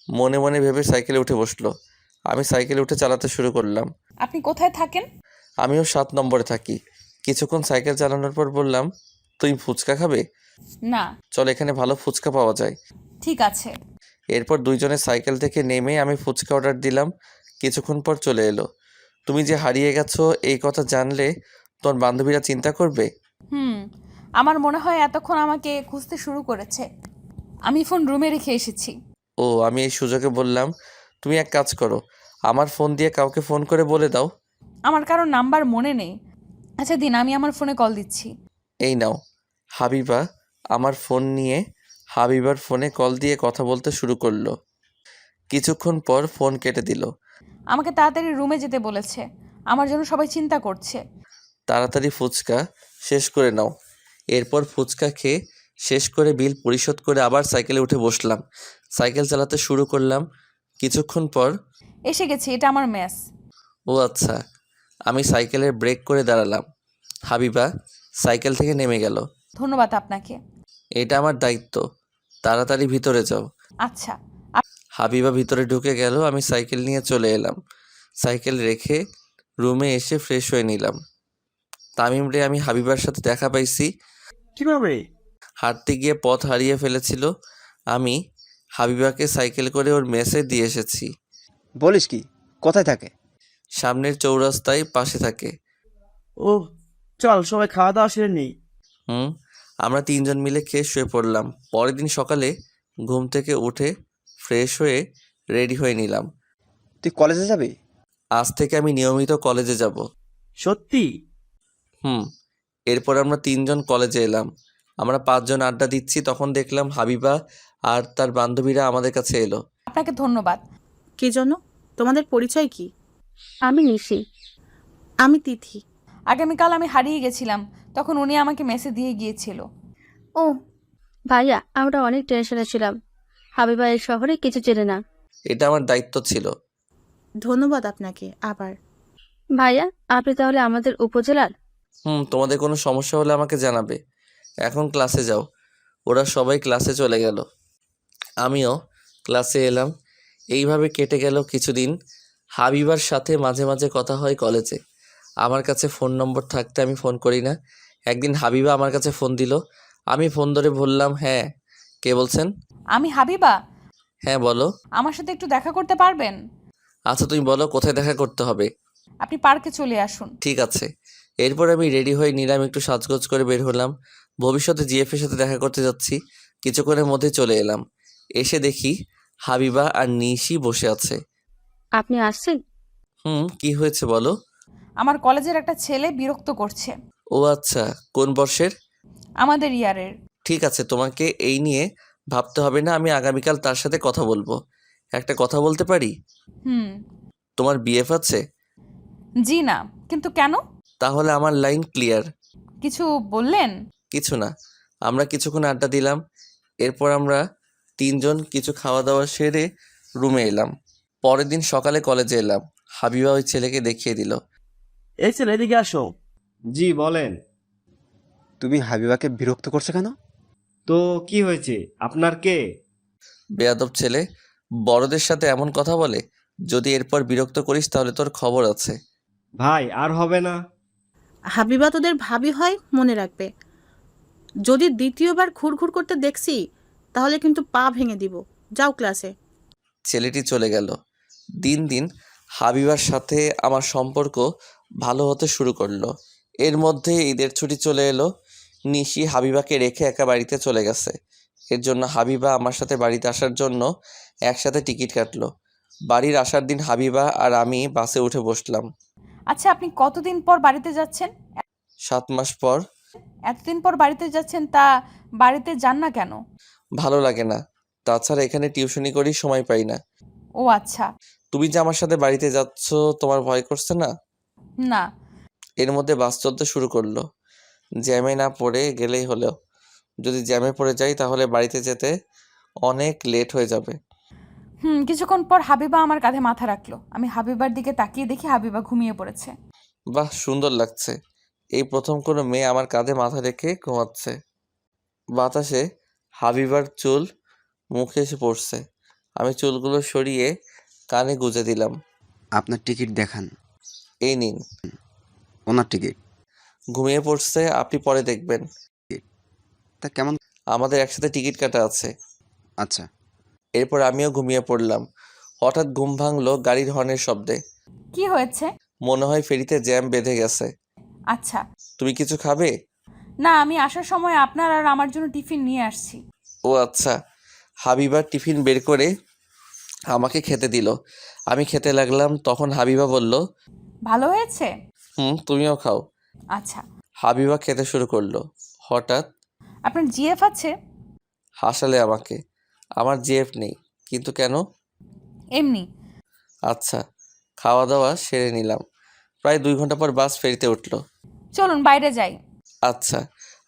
মনে মনে ভেবে সাইকেলে উঠে বসলো। আমি সাইকেলে উঠে চালাতে শুরু করলাম। আপনি কোথায় থাকেন? আমিও 7 নম্বরে থাকি। কিছুক্ষণ সাইকেল চালানোর পর বললাম, তুমি ফুচকা খাবে? না। চল, এখানে ভালো ফুচকা পাওয়া যায়। ঠিক আছে। এরপর 2জনে সাইকেল থেকে নেমে আমি ফুচকা অর্ডার দিলাম। কিছুক্ষণ পর চলে এলো। তুমি যে হারিয়ে গেছো এই কথা জানলে তোমার বান্ধবীরা চিন্তা করবে। আমার মনে হয় এতক্ষণ আমাকে খুঁজতে শুরু করেছে। আমি ফোন রুমে রেখে এসেছি। ও, আমি এই সুযোগে বললাম, তুমি এক কাজ করো, আমার ফোন দিয়ে কাউকে ফোন করে বলে দাও। আমার কারোর নাম্বার মনে নেই। আচ্ছা দিন, আমি আমার ফোনে কল দিচ্ছি। এই নাও। হাবিবা আমার ফোন নিয়ে হাবিবার ফোনে কল দিয়ে কথা বলতে শুরু করলো। কিছুক্ষণ পর ফোন কেটে দিল। আমাকে তাড়াতাড়ি রুমে যেতে বলেছে। আমার জন্য সবাই চিন্তা করছে। তাড়াতাড়ি ফুচকা শেষ করে নাও। এরপর ফুচকা খেয়ে শেষ করে বিল পরিশোধ করে আবার সাইকেলে উঠে বসলাম। সাইকেল চালাতে শুরু করলাম। কিছুক্ষণ পর এসে গেছি, এটা আমার মেস। ও আচ্ছা। আমি সাইকেলের ব্রেক করে দাঁড়ালাম। হাবিবা সাইকেল থেকে নেমে গেল। ধন্যবাদ আপনাকে। এটা আমার দায়িত্ব, তাড়াতাড়ি ভিতরে যাও। আচ্ছা। হাবিবা ভিতরে ঢুকে গেল। আমি সাইকেল নিয়ে চলে এলাম। সাইকেল রেখে রুমে এসে ফ্রেশ হয়ে নিলাম। তামিম রে, আমি হাবিবার সাথে দেখা পাইছি। কিভাবে? হাঁটতে গিয়ে পথ হারিয়ে ফেলেছিল। আমি হাবিবাকে সাইকেল করে ওর মেসে দিয়ে এসেছি। বলিস কি? কোথায় থাকে? সামনের চৌরাস্তায় পাশে থাকে। ও, চল সবাই খাওয়া দাওয়া সেরে নেই। আমরা 3 জন মিলে খেয়ে শুয়ে পড়লাম। পরের দিন সকালে ঘুম থেকে উঠে ফ্রেশ হয়ে রেডি হয়ে নিলাম। তুই কলেজে যাবি? আজ থেকে আমি নিয়মিত কলেজে যাব। সত্যি? এরপর আমরা 3 জন কলেজে এলাম। আমরা 5 জন আড্ডা দিচ্ছি, তখন দেখলাম হাবিবা আর তার বান্ধবীরা আমাদের কাছে এলো। আপনাকে ধন্যবাদ। কি জন্য? তোমাদের পরিচয় কি? আমি নিশি। আমি তিথি। আগামীকাল আমি হারিয়ে গেছিলাম, তখন উনি আমাকে মেসেজ দিয়ে গিয়েছিল। ও ভাইয়া, আমরা অনেক টেনশনে ছিলাম। হাবিবা এই শহরে কিছু চেনে না। এটা আমার দায়িত্ব ছিল। ধন্যবাদ আপনাকে আবার। ভাইয়া, আপনি তাহলে আমাদের উপজেলার? তোমাদের কোনো সমস্যা হলে আমাকে জানাবে। এখন ক্লাসে যাও। ওরা সবাই ক্লাসে চলে গেল। আমিও ক্লাসে এলাম। এইভাবে কেটে গেল কিছুদিন। হাবিবার সাথে মাঝে মাঝে কথা হয় কলেজে। আমার কাছে ফোন নম্বর থাকতে আমি ফোন করি না। একদিন হাবিবা আমার কাছে ফোন দিল। আমি ফোন ধরে বললাম, হ্যাঁ, কে বলছেন? আমি হাবিবা। হ্যাঁ বলো। আমার সাথে একটু দেখা করতে পারবেন? আচ্ছা, তুমি বলো কোথায় দেখা করতে হবে। আপনি পার্কে চলে আসুন। ঠিক আছে। এরপর আমি রেডি হয়ে নিলাম, একটু সাজগোজ করে বের হলাম। ভবিষ্যতে জিএফ এর সাথে দেখা করতে যাচ্ছি। কিছুক্ষণের মধ্যে চলে এলাম। এসে দেখি হাবিবা আর নিশি বসে আছে। আপনি আসছেন? কি হয়েছে বলো। আমার কলেজের একটা ছেলে বিরক্ত করছে। ও আচ্ছা, কোন বর্ষের? আমাদের ইয়ারের। ঠিক আছে, তোমাকে এই নিয়ে ভাবতে হবে না। আমি আগামীকাল তার সাথে কথা বলবো। একটা কথা বলতে পারি? তোমার বিএফ আছে? জি না। কিন্তু কেন? তাহলে আমার লাইন ক্লিয়ার। কিছু বললেন? কিছু না। আমরা কিছুক্ষণ আড্ডা দিলাম। এরপর আমরা 3 জন কিছু খাওয়া দাওয়া সেরে রুমে এলাম। পরের দিন সকালে কলেজে এলাম। হাবিবা ওই ছেলেকে দেখিয়ে দিল। এই ছেলে, এদিকে আসো। জি বলেন। তুমি হাবিবাকে বিরক্ত করছো কেন? তো কি হয়েছে? আপনার কে? বেয়াদব ছেলে, বড়দের সাথে এমন কথা বলে। যদি এরপর বিরক্ত করিস তাহলে তোর খবর আছে। ভাই আর হবে না। হাবিবা তোদের ভাবি হয়, মনে রাখবে। যদি দ্বিতীয়বার ঘুরঘুর করতে দেখছি তাহলে কিন্তু পা ভেঙে দিব। যাও ক্লাসে। ছেলেটি চলে গেল। দিন দিন হাবিবার সাথে আমার সম্পর্ক ভালো হতে শুরু করলো। এর মধ্যে ঈদের ছুটি চলে এলো। নিশি হাবিবাকে রেখে একা বাড়িতে চলে গেছে। এর জন্য হাবিবা আমার সাথে বাড়িতে আসার জন্য একসাথে টিকিট কাটলো। বাড়ির আসার দিন হাবিবা আর আমি বাসে উঠে বসলাম। আচ্ছা, আপনি কতদিন পর বাড়িতে যাচ্ছেন? 7 মাস পর। এতদিন পর বাড়িতে যাচ্ছেন, তা বাড়িতে যান না কেন? ভালো লাগে না। তাছাড়া এখানে টিউশনি করি, সময় পাই না। ও আচ্ছা। তুমি যে আমার সাথে বাড়িতে যাচ্ছ, তোমার ভয় করছে না? না। এর মধ্যে বাস চলতে শুরু করলো। জ্যামে না পড়ে গেলেই হলো। যদি জ্যামে পড়ে যাই তাহলে বাড়িতে যেতে অনেক লেট হয়ে যাবে। কিছুক্ষণ পর হাবিবা আমার কাঁধে মাথা রাখলো। আমি হাবিবার দিকে তাকিয়ে দেখি হাবিবা ঘুমিয়ে পড়েছে। বাহ, সুন্দর লাগছে। এই প্রথম কোনো মেয়ে আমার কাঁধে মাথা রেখে ঘুমাচ্ছে। বাতাসে হাবিবার চুল মুখে এসে পড়ছে। আমি চুলগুলো সরিয়ে কানে গুজে দিলাম। আপনার টিকিট দেখান। এই নিন। ওনার টিকিট। ঘুমিয়ে পড়ছে, আপনি পরে দেখবেন। তা কেমন? আমাদের একসাথে টিকিট কাটা আছে। আচ্ছা। এরপর আমিও ঘুমিয়ে পড়লাম। হঠাৎ ঘুম ভাঙলো গাড়ির হর্নের শব্দে। কি হয়েছে? মনে হয় ফেরিতে জ্যাম বেঁধে গেছে। আচ্ছা। তুমি কিছু খাবে? না, আমি আসার সময় আপনার আর আমার জন্য টিফিন নিয়ে আসছি। ও আচ্ছা। হাবিবা টিফিন বের করে আমাকে খেতে দিল। আমি খেতে লাগলাম, তখন হাবিবা বলল, ভালো হয়েছে? তুমিও খাও। আচ্ছা। হাবিবা খেতে শুরু করলো। হঠাৎ আপনার জিএফ আছে? হাসালে আমাকে। আমার জেফ নেই। কিন্তু কেন? এমনি। আচ্ছা। খাওয়া দাওয়া সেরে নিলাম। প্রায় 2 ঘন্টা পর বাস ফেরিতে উঠলো। চলুন বাইরে যাই। আচ্ছা।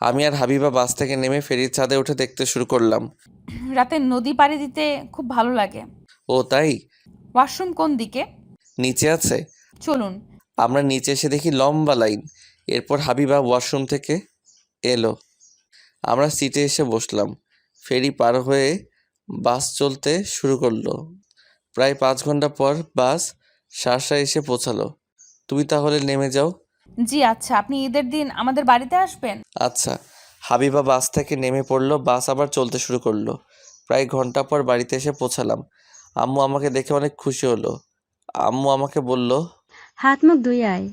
আমি আর হাবিবা বাস থেকে নেমে ফেরির ছাদে উঠে দেখতে শুরু করলাম। রাতে নদী পাড়ি দিতে খুব ভালো লাগে। ও তাই? ওয়াশরুম কোন দিকে? নিচে আছে। চলুন। আমরা নিচে এসে দেখি লম্বা লাইন। এরপর হাবিবা ওয়াশরুম থেকে এলো। আমরা সিটে এসে বসলাম। ফেরি পার হয়ে বাস চলতে শুরু করলো। প্রায় 5 ঘন্টা পর বাস শার্শা এসে পৌঁছালো। তুমি তাহলে নেমে যাও। জি আচ্ছা, আপনি ঈদের দিন আমাদের বাড়িতে আসবেন? আচ্ছা। হাবিবা বাস থেকে নেমে পড়লো। বাস আবার চলতে শুরু করলো। প্রায় ঘন্টা পর বাড়িতে এসে পৌঁছালাম। আম্মু আমাকে দেখে অনেক খুশি হলো। আম্মু আমাকে বলল, হাত মুখ ধুয়ে আয়।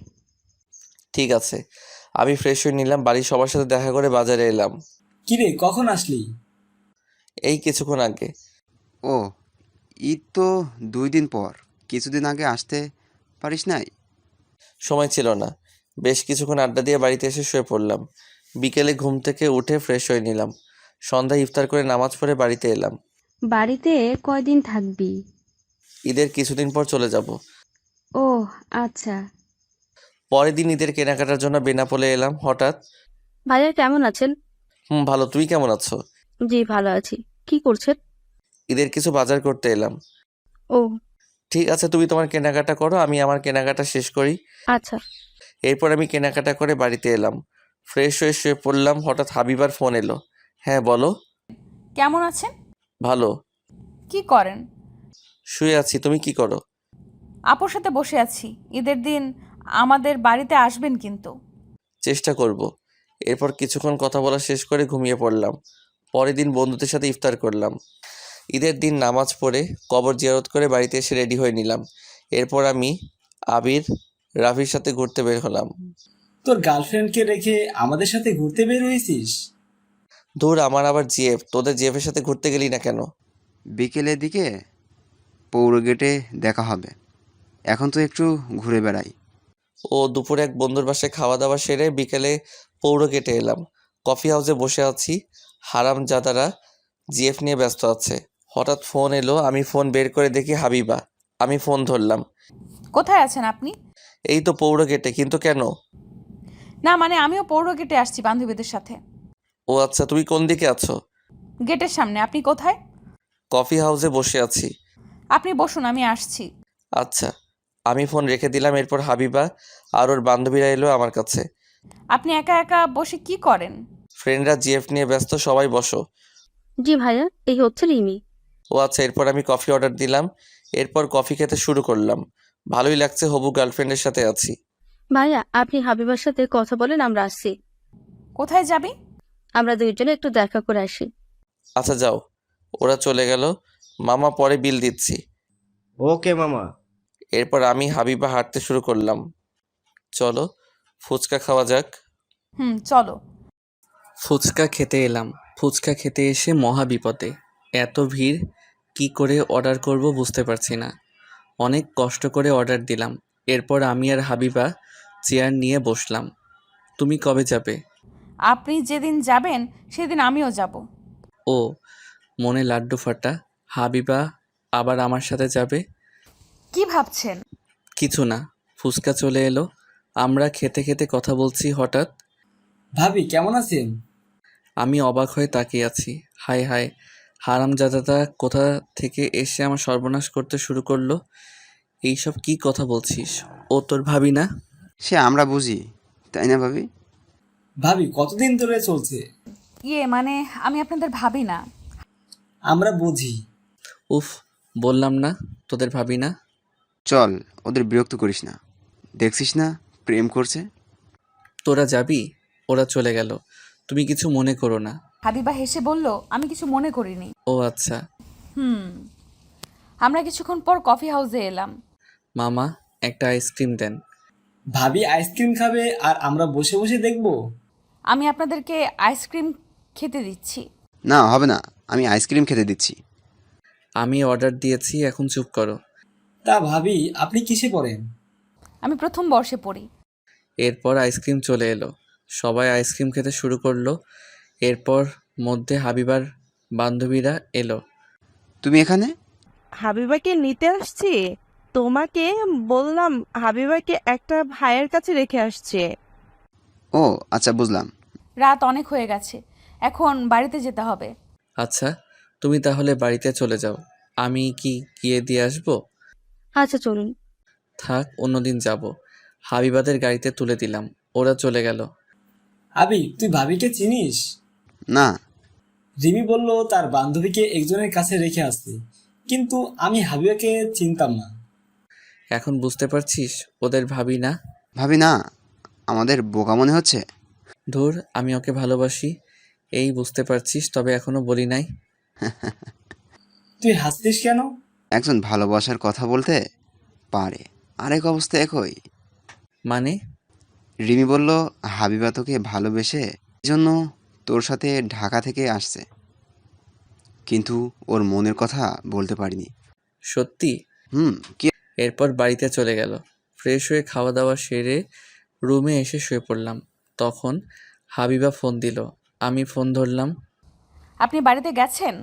ঠিক আছে। আমি ফ্রেশ হয়ে নিলাম। বাড়ির সবার সাথে দেখা করে বাজারে এলাম। কিরে, কখন আসলি? এই কিছুক্ষণ আগে। ও, ঈদ তো 2 দিন পর। কিছুদিন আগে আসতে পারিস নাই? সময় ছিল না। বেশ কিছুক্ষণ আড্ডা দিয়ে বাড়িতে এসে শুয়ে পড়লাম। বিকেলে ঘুম থেকে উঠে ফ্রেশ হয়ে নিলাম। সন্ধ্যায় ইফতার করে নামাজ পড়ে বাড়িতে এলাম। বাড়িতে কয়দিন থাকবি? ঈদের কিছুদিন পর চলে যাব। ও আচ্ছা। পরের দিন ঈদের কেনাকাটার জন্য বেনাপোলে এলাম। হঠাৎ, ভাইয়া কেমন আছেন? ভালো। তুই কেমন আছো? জি ভালো আছি। কি করছেন? ঈদের কিছু বাজার করতে এলাম। ও ঠিক আছে, তুমি তোমার কেনাকাটা করো, আমি আমার কেনাকাটা শেষ করি। আচ্ছা। এরপর আমি কেনাকাটা করে বাড়িতে এলাম। ফ্রেশ হয়ে শুয়ে পড়লাম। হঠাৎ হাবিবার ফোন এলো। হ্যাঁ বলো। কেমন আছেন? ভালো। কি করেন? শুয়ে আছি। তুমি কি করো? আপুর সাথে বসে আছি। ঈদের দিন আমাদের বাড়িতে আসবেন কিন্তু। চেষ্টা করব। এরপর কিছুক্ষণ কথা বলা শেষ করে ঘুমিয়ে পড়লাম। পরের দিন বন্ধুদের সাথে ইফতার করলাম। ঈদের দিন নামাজ পড়ে কবর জিয়ারত করে বাড়িতে এসে রেডি হয়ে নিলাম। এরপর আমি আবির, রাফির সাথে ঘুরতে বের হলাম। তোর গার্লফ্রেন্ডকে রেখে আমাদের সাথে ঘুরতে বের হয়েছিস? ধুর, আমার আবার জিএফ। তোদের জিএফের সাথে ঘুরতে গেলি না কেন? বিকেলের দিকে পৌর গেটে দেখা হবে। এখন তো একটু ঘুরে বেড়াই। ও, দুপুরে এক বন্ধুর বাসায় খাওয়া দাওয়া সেরে বিকেলে পৌর গেটে এলাম। কফি হাউসে বসে আছি। হারামজাদারা জিএফ নিয়ে ব্যস্ত আছে। হঠাৎ ফোন এলো। আমি ফোন বের করে দেখি হাবিবা। আমি ফোন ধরলাম। কোথায় আছেন আপনি? এই তো পৌর গেটে। কিন্তু কেন? না মানে আমিও পৌর গেটে আসছি বান্ধবীদের সাথে। ও আচ্ছা, তুমি কোন দিকে আছো? গেটের সামনে। আপনি কোথায়? কফি হাউসে বসে আছি। আপনি বসুন, আমি আসছি। আচ্ছা। আমি ফোন রেখে দিলাম। এরপর হাবিবা আর ওর বান্ধবীরা এলো আমার কাছে। আপনি একা একা বসে কি করেন? ফ্রেন্ডরা জিএফ নিয়ে ব্যস্ত, সবাই বসো। জি ভাইয়া, এই হচ্ছে রিমি। ও আচ্ছা। এরপর আমি কফি অর্ডার দিলাম। এরপর কফি খেতে শুরু করলাম। ভালোই লাগছে, হবু গার্লফ্রেন্ডের সাথে আছি। ভাইয়া আপনি হাবিবার সাথে কথা বলেন, আমরা আসছি। কোথায় যাবি? আমরা দুইজনে একটু দেখা করে আসি। আচ্ছা যাও। ওরা চলে গেল। মামা, পরে বিল দিচ্ছি। ওকে মামা। এরপর আমি হাবিবা হাঁটতে শুরু করলাম। চলো ফুচকা খাওয়া যাক। চলো। ফুচকা খেতে এলাম। ফুচকা খেতে এসে মহা বিপদে। এত ভিড়, কি করে অর্ডার করব বুঝতে পারছি না। অনেক কষ্ট করে অর্ডার দিলাম। এরপর আমি আর হাবিবা চেয়ার নিয়ে বসলাম। তুমি কবে যাবে? আপনি যেদিন যাবেন সেদিন আমিও যাব। ও, মনে লাড্ডু ফাটা। হাবিবা আবার আমার সাথে যাবে? কি ভাবছেন? কিছু না। ফুচকা চলে এলো। আমরা খেতে খেতে কথা বলছি। হঠাৎ ভাবি কেমন আছেন? আমি অবাক হয়ে তাকিয়ে আছি। হায় হায়, হারামজাদাটা কোথা থেকে এসে আমার সর্বনাশ করতে শুরু করলো। এইসব কি কথা বলছিস? ও তোর ভাবি না? সে আমরা বুঝি, তাই না ভাবি? ভাবি কতদিন ধরে চলছে? মানে আমি আপনাদের ভাবি না। আমরা বুঝি। উফ, বললাম না তোদের ভাবি না। চল, ওদের বিরক্ত করিস না। দেখছিস না প্রেম করছে। তোরা যাবি? ওরা চলে গেল। তুমি কিছু মনে করো না। হাবিবা হেসে বলল, আমি কিছু মনে করিনি। ও আচ্ছা। আমরা কিছুক্ষণ পর কফি হাউসে এলাম। মামা, একটা আইসক্রিম দেন। ভাবি আইসক্রিম খাবে আর আমরা বসে বসে দেখবো? আমি আপনাদেরকে আইসক্রিম খেতে দিচ্ছি। না হবে না, আমি আইসক্রিম খেতে দিচ্ছি। আমি অর্ডার দিয়েছি, এখন চুপ করো। তা ভাবি, আপনি কিসে পড়েন? আমি প্রথম বর্ষে পড়ি। এরপর আইসক্রিম চলে এলো, সবাই আইসক্রিম খেতে শুরু করলো। এরপর মধ্যে হাবিবার বান্ধবীরা এলো। তুমি এখানে? হাবিবাকে নিতে আসছি। তোমাকে বললাম হাবিবাকে একটা ভাইয়ের কাছে রেখে আসছে। ও আচ্ছা, বুঝলাম। রাত অনেক হয়ে গেছে, এখন বাড়িতে যেতে হবে। আচ্ছা, তুমি তাহলে বাড়িতে চলে যাও, আমি কি গিয়ে দিয়ে আসবো? আচ্ছা চলুন। থাক, অন্যদিন যাব। হাবিবাদের গাড়িতে তুলে দিলাম, ওরা চলে গেল। আবি, তুই ভাবিকে চিনিস? না। রিমি বলল তার বান্ধবীকে একজনের কাছে রেখে আসতে, কিন্তু আমি হাবিবাকে চিনতাম না। এখন বুঝতে পারছিস ওদের ভাবি না? ভাবি না? আমাদের বোকা মনে হচ্ছে? ধুর, আমি ওকে ভালোবাসি, এই বুঝতে পারছিস, তবে এখনো বলি নাই। তুই হাসতিস কেন? একজন ভালোবাসার কথা বলতে পারে, আরেক অবস্থা একই। মানে? রিমি বলল হাবিবা তোকে ভালোবেসে জন্য তোর সাথে ঢাকা থেকে আসছে, কিন্তু ওর মনের কথা বলতে পারিনি। সত্যি? কি? এরপর বাড়িতে চলে গেল। ফ্রেশ হয়ে খাওয়া দাওয়া সেরে রুমে এসে শুয়ে পড়লাম। তখন হাবিবা ফোন দিল, আমি ফোন ধরলাম। আপনি বাড়িতে গেছেন?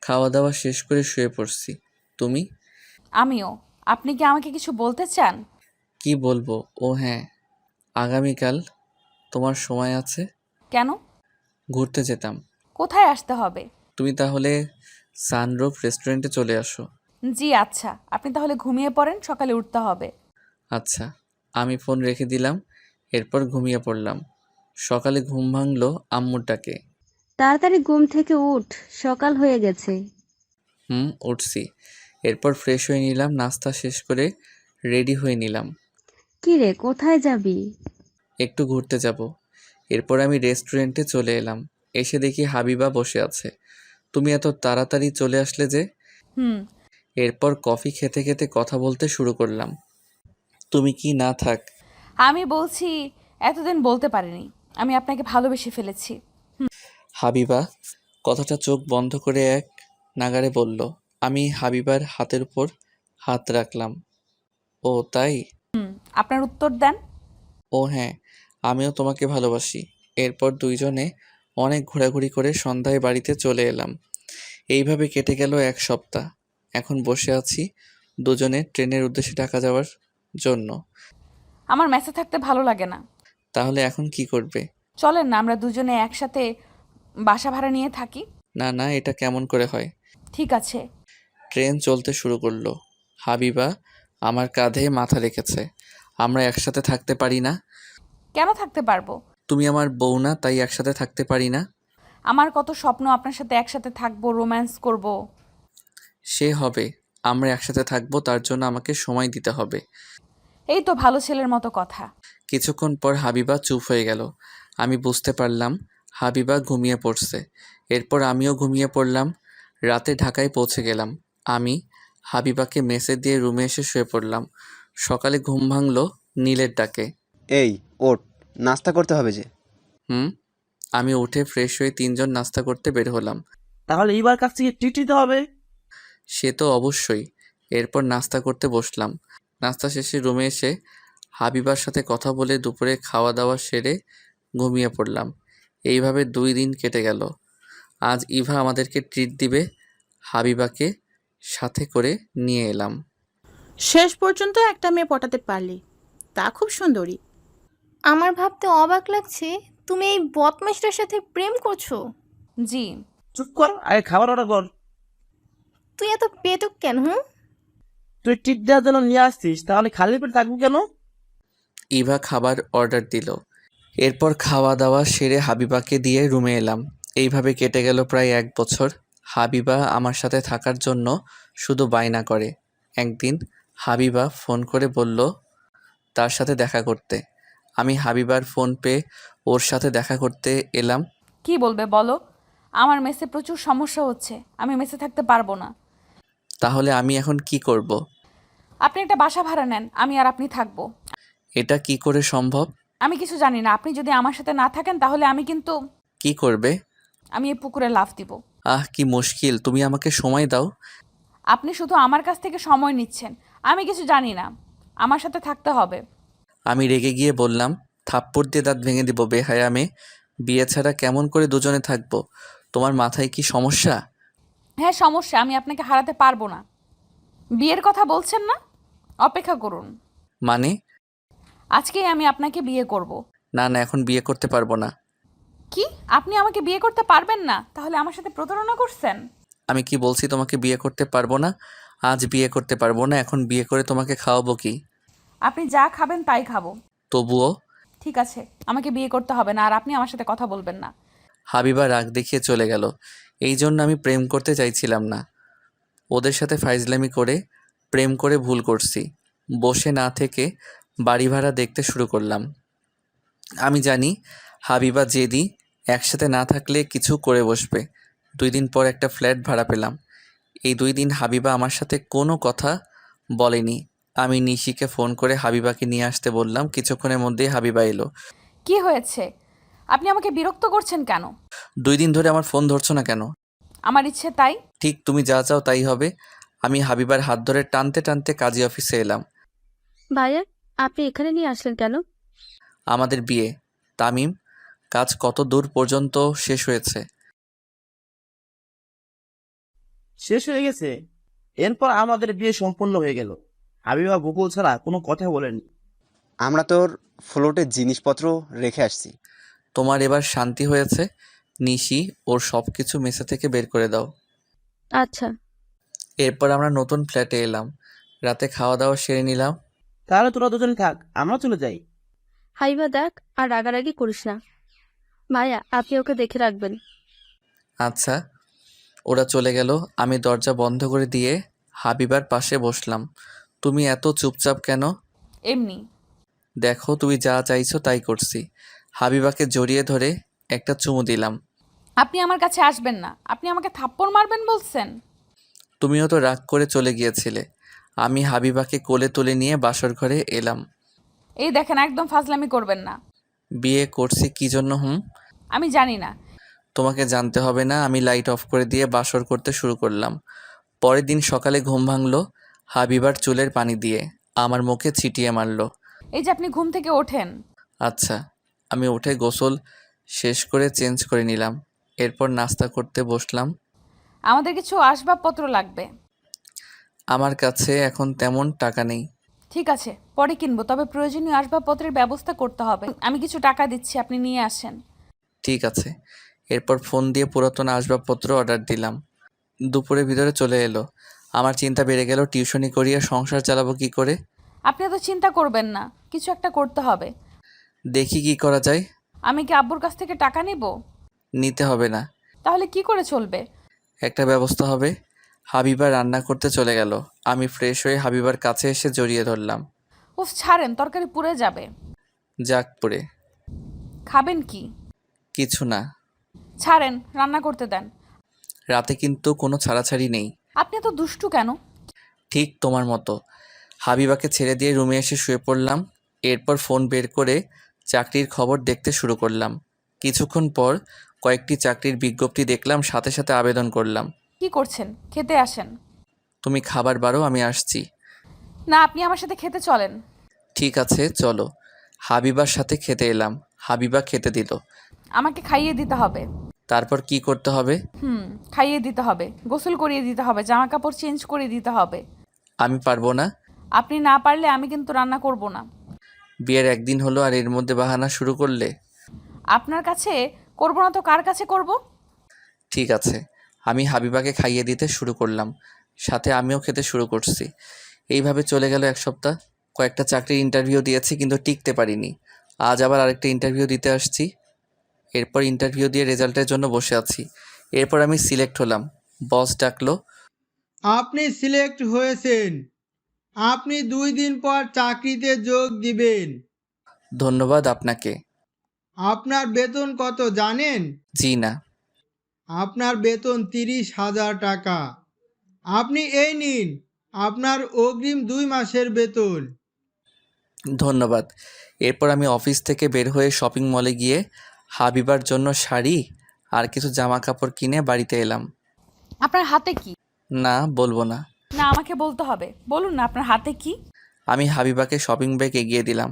খাওয়া দাওয়া শেষ করে শুয়ে পড়ছি। তুমি? আমিও। আপনি কি আমাকে কিছু বলতে চান? কি বলবো, ও হ্যাঁ, আগামীকাল তোমার সময় আছে? কেন? ঘুরতে যেতাম। কোথায় আসতে হবে? তুমি তাহলে সানরুফ রেস্টুরেন্টে চলে আসো। জি আচ্ছা, আপনি তাহলে ঘুমিয়ে পড়েন, সকালে উঠতে হবে। আচ্ছা, আমি ফোন রেখে দিলাম। এরপর ঘুমিয়ে পড়লাম। সকালে ঘুম ভাঙলো আম্মুর ডাকে। তাড়াতাড়ি ঘুম থেকে উঠ, সকাল হয়ে গেছে। উঠছি। এরপর ফ্রেশ হয়ে নিলাম, নাস্তা শেষ করে রেডি হয়ে নিলাম। কি রে, কোথায় যাবি? একটু ঘুরতে যাব। এরপর আমি রেস্টুরেন্টে চলে এলাম। এসে দেখি হাবিবা বসে আছে। তুমি এত তাড়াতাড়ি চলে আসলে যে? এরপর কফি খেতে খেতে কথা বলতে শুরু করলাম। তুমি কি না থাক। আমি বলছি, এতদিন বলতে পারিনি, আমি আপনাকে ভালোবেসে ফেলেছি। হাবিবা কথাটা চোখ বন্ধ করে এক নাগাড়ে বলল। আমি হাবিবার হাতের উপর হাত রাখলাম। ও তাই? আপনার উত্তর দেন। ও হ্যাঁ, আমিও তোমাকে ভালোবাসি। এরপর দুইজনে অনেক ঘোরাঘুরি করে সন্ধ্যায় বাড়িতে চলে এলাম। এইভাবে কেটে গেল এক সপ্তাহ। এখন বসে আছি দুজনে ট্রেনের উদ্দেশ্যে ঢাকা যাওয়ার জন্য। আমার মেসে থাকতে ভালো লাগে না। তাহলে এখন কি করবে? চলেন না আমরা দুজনে একসাথে বাসা ভাড়া নিয়ে থাকি। না না, এটা কেমন করে হয়? ঠিক আছে। ট্রেন চলতে শুরু করলো। হাবিবা আমার কাঁধে মাথা রেখেছে। আমরা একসাথে থাকতে পারি না? কেন থাকতে পারবো? তুমি আমার বউ না, তাই একসাথে থাকতে পারি না? আমার কত স্বপ্ন আপনার সাথে একসাথে থাকবো, রোম্যান্স করব। সে হবে, আমরা একসাথে থাকবো, তার জন্য আমাকে সময় দিতে হবে। এই তো ভালো ছেলের মতো কথা। কিছুক্ষণ পর হাবিবা চুপ হয়ে গেল। আমি বুঝতে পারলাম হাবিবা ঘুমিয়ে পড়ছে। এরপর আমিও ঘুমিয়ে পড়লাম। রাতে ঢাকায় পৌঁছে গেলাম। আমি হাবিবাকে মেসে দিয়ে রুমে এসে শুয়ে পড়লাম। সকালে ঘুম ভাঙলো নীলের ডাকে। এই ওঠ, নাস্তা করতে হবে যে। আমি উঠে ফ্রেশ হয়ে তিনজন নাস্তা করতে বের হলাম। তাহলে এবার কাছ থেকে ট্রিট দিতে হবে। সে তো অবশ্যই। এরপর নাস্তা করতে বসলাম। নাস্তা শেষে রুমে এসে হাবিবার সাথে কথা বলে দুপুরে খাওয়া দাওয়া সেরে ঘুমিয়ে পড়লাম। এইভাবে 2 দিন কেটে গেল। আজ ইভা আমাদেরকে ট্রিট দিবে। হাবিবাকে সাথে করে নিয়ে এলাম। শেষ পর্যন্ত একটা মেয়ে পটাতে পারলি, তা খুব সুন্দরী। আমার ভাবতে অবাক লাগছে তুমি এই বদমাইশটার সাথে প্রেম করছো। জি। চুপ কর, আগে খাবার অর্ডার কর। তুই এত পেটুক কেন? তুই ট্রিট দেওয়ার জন্য নিয়ে আসছিস, তাহলে খালি পেট থাকবো কেন? ইভা খাবার অর্ডার দিল। এরপর খাওয়া দাওয়া সেরে হাবিবাকে দিয়ে রুমে এলাম। এইভাবে কেটে গেল প্রায় 1 বছর। হাবিবা আমার সাথে থাকার জন্য শুধু বায়না করে। একদিন হাবিবা ফোন করে বলল তার সাথে দেখা করতে। আমি হাবিবার ফোন পেয়ে ওর সাথে দেখা করতে এলাম। কি বলবে বলো? আমার মেসে প্রচুর সমস্যা হচ্ছে, আমি মেসে থাকতে পারবো না। তাহলে আমি এখন কি করব? আপনি একটা বাসা ভাড়া নেন, আমি আর আপনি থাকবো। এটা কি করে সম্ভব? আমি কিছু জানি না। আপনি যদি আমার সাথে না থাকেন তাহলে কি করবে? আমি এই পুকুরে লাফ দিব। কি মুশকিল, তুমি আমাকে সময় দাও। আপনি শুধু আমার কাছ থেকে সময় নিচ্ছেন। আমি কিছু জানি না। আমার সাথে থাকতে হবে। আমি রেগে গিয়ে বললাম, থাপ্পড় দিয়ে দাঁত ভেঙে দিব বেহায়া মেয়ে। বিয়ে ছাড়া কেমন করে দুজনে থাকবো? তোমার মাথায় কি সমস্যা? হ্যাঁ, সমস্যা। আমি আপনাকে হারাতে পারবো না। বিয়ের কথা বলছেন না? অপেক্ষা করুন। মানে? আজকেই আমি আপনাকে বিয়ে করব। না না, এখন বিয়ে করতে পারবো না। কি? আপনি আমাকে বিয়ে করতে পারবেন না? তাহলে আমার সাথে প্রতারণা করছেন? আমি কি বলছি তোমাকে বিয়ে করতে পারবো না? আজ বিয়ে করতে পারবো না, এখন বিয়ে করে তোমাকে খাওয়াবো কি? আপনি যা খাবেন তাই খাবো। তবুও? ঠিক আছে, আমাকে বিয়ে করতে হবে না, আর আপনি আমার সাথে কথা বলবেন না। হাবিবা রাগ দেখিয়ে চলে গেল। এই জন্য আমি প্রেম করতে চাইছিলাম না। ওদের সাথে ফাইজলামি করে প্রেম করে ভুল করছি। বসে না থেকে বাড়ি ভাড়া দেখতে শুরু করলাম। আমি জানি হাবিবা জেদি, একসাথে না থাকলে কিছু করে বসবে। 2 দিন পর একটা ফ্ল্যাট ভাড়া পেলাম। এই 2 দিন হাবিবা আমার সাথে কোনো কথা বলেনি। আমি নিশিকে ফোন করে হাবিবাকে নিয়ে আসতে বললাম। কিছুক্ষণের মধ্যেই হাবিবা এলো। কি হয়েছে? আপনি আমাকে বিরক্ত করছেন কেন? 2 দিন ধরে আমার ফোন ধরছো না কেন? আমার ইচ্ছে তাই। ঠিক তুমি যা চাও তাই হবে। আমি হাবিবার হাত ধরে টানতে টানতে কাজী অফিসে এলাম। ভাইয়া, আপনি এখানে নিয়ে আসলেন কেন? আমাদের বিয়ে। তামিম, কাজ কত দূর পর্যন্ত শেষ হয়েছে? শেষ হয়ে গেছে। এরপর আমাদের বিয়ে সম্পূর্ণ হয়ে গেল। হাবিবা বকুল ছাড়া কোনো কথা বলেনি। আমরা তোর ফ্লোটে জিনিসপত্র রেখে আসছি। তোমার এবার শান্তি হয়েছে? নিশি, ওর সব কিছু মেসে থেকে বের করে দাও। আচ্ছা। এরপর আমরা নতুন ফ্ল্যাটে এলাম। রাতে খাওয়া দাওয়া সেরে নিলাম। তাহলে তোরা দুজনে থাক, আমরা চলে যাই। হাইবা দেখ, আর রাগারাগি করিস না। ভাইয়া, আপনি ওকে দেখে রাখবেন। আচ্ছা। ওরা চলে গেল। আমি দরজা বন্ধ করে দিয়ে হাবিবার পাশে বসলাম। তুমি এত চুপচাপ কেন? এমনি। দেখো, তুমি যা চাইছো তাই করছি। হাবিবাকে জড়িয়ে ধরে একটা চুমু দিলাম। আপনি আমার কাছে আসবেন না। আপনি আমাকে থাপ্পড় মারবেন বলছেন? তুমিও তো রাগ করে চলে গিয়েছিলে। আমি হাবিবাকে কোলে তুলে নিয়ে বাসর ঘরে এলাম। এই দেখেন, একদম ফাজলামি করবেন না। বিয়ে করছি কি জন্য? আমি জানি না। তোমাকে জানতে হবে না। আমি লাইট অফ করে দিয়ে বাসর করতে শুরু করলাম। পরের দিন সকালে ঘুম ভাঙলো হাবিবার চুলের পানি দিয়ে। আমার মুখে ছিটিয়ে মারলো। এই যে আপনি ঘুম থেকে ওঠেন। আচ্ছা। আমি উঠে গোসল শেষ করে চেঞ্জ করে নিলাম। এরপর নাস্তা করতে বসলাম। আমাদের কিছু আসবাবপত্র লাগবে। আমার কাছে এখন তেমন টাকা নেই। ঠিক আছে, পরে কিনবো, তবে প্রয়োজনীয় আসবাবপত্রের ব্যবস্থা করতে হবে। আমি কিছু টাকা দিচ্ছি, আপনি নিয়ে আসেন। ঠিক আছে। এরপর ফোন দিয়ে পুরাতন আসবাবপত্র অর্ডার দিলাম। দুপুরের ভিতরে চলে এলো। আমার চিন্তা বেড়ে গেল, টিউশনি করিয়ে সংসার চালাবো কি করে? আপনি তো চিন্তা করবেন না, কিছু একটা করতে হবে। দেখি কি করা যায়। আমি কি আব্বুর কাছ থেকে টাকা নিব? নিতে হবে না। তাহলে কি করে চলবে? একটা ব্যবস্থা হবে। হাবিবা রান্না করতে চলে গেল। আমি ফ্রেশ হয়ে হাবিবার কাছে এসে জড়িয়ে ধরলাম। উফ, ছাড়েন, তরকারি পুড়ে যাবে। যাক পুড়ে। খাবেন কি? কিছু না। ছাড়েন, রান্না করতে দেন। রাতে কিন্তু কোনো ছাড়াছাড়ি নেই। আপনি এত দুষ্টু কেন? ঠিক তোমার মতো। হাবিবাকে ছেড়ে দিয়ে রুমে এসে শুয়ে পড়লাম। এরপর ফোন বের করে চাকরির খবর দেখতে শুরু করলাম। কিছুক্ষণ পর কয়েকটি চাকরির বিজ্ঞপ্তি দেখলাম, সাথে সাথে আবেদন করলাম। কি করছেন? খেতে আসেন। তুমি খাবার বারো, আমি আসছি। না, আপনি আমার সাথে খেতে চলেন। ঠিক আছে, চলো। হাবিবার সাথে খেতে এলাম। হাবিবা খেতে দিল। আমাকে খাইয়ে দিতে হবে। তারপর কি করতে হবে? খাইয়ে দিতে হবে, গোসল করিয়ে দিতে হবে, জামা কাপড় চেঞ্জ করে দিতে হবে। আমি পারবো না। আপনি না পারলে আমি কিন্তু রান্না করব না। বিয়ের একদিন হলো আর এর মধ্যে বাহানা শুরু করলে? আপনার কাছে করব না তো কার কাছে করব? ঠিক আছে। আমি হাবিবাকে খাইয়ে দিতে শুরু করলাম, সাথে আমিও খেতে শুরু করছি। এইভাবে চলে গেল 1 সপ্তাহ। কয়েকটা চাকরির ইন্টারভিউ দিয়েছি কিন্তু টিকতে পারিনি। আজ আবার আরেকটা ইন্টারভিউ দিতে আসছি। এরপর ইন্টারভিউ দিয়ে রেজাল্টের জন্য বসে আছি। এরপর আমি সিলেক্ট হলাম। বস ডাকলো। আপনি সিলেক্ট হয়েছেন, আপনি 2 দিন পর চাকরিতে যোগ দিবেন। ধন্যবাদ আপনাকে। আপনার বেতন কত জানেন? জি না। আপনার বেতন 30,000 টাকা। আপনি এই নিন আপনার অগ্রিম 2 মাসের বেতন। ধন্যবাদ। এরপর আমি অফিস থেকে বের হয়ে শপিং মলে গিয়ে হাবিবার জন্য শাড়ি আর কিছু জামা কাপড় কিনে বাড়িতে এলাম। আপনার হাতে কি? না, বলবো না। না, আমাকে বলতে হবে। বলুন না আপনার হাতে কি? আমি হাবিবাকে শপিং ব্যাগ এগিয়ে দিলাম।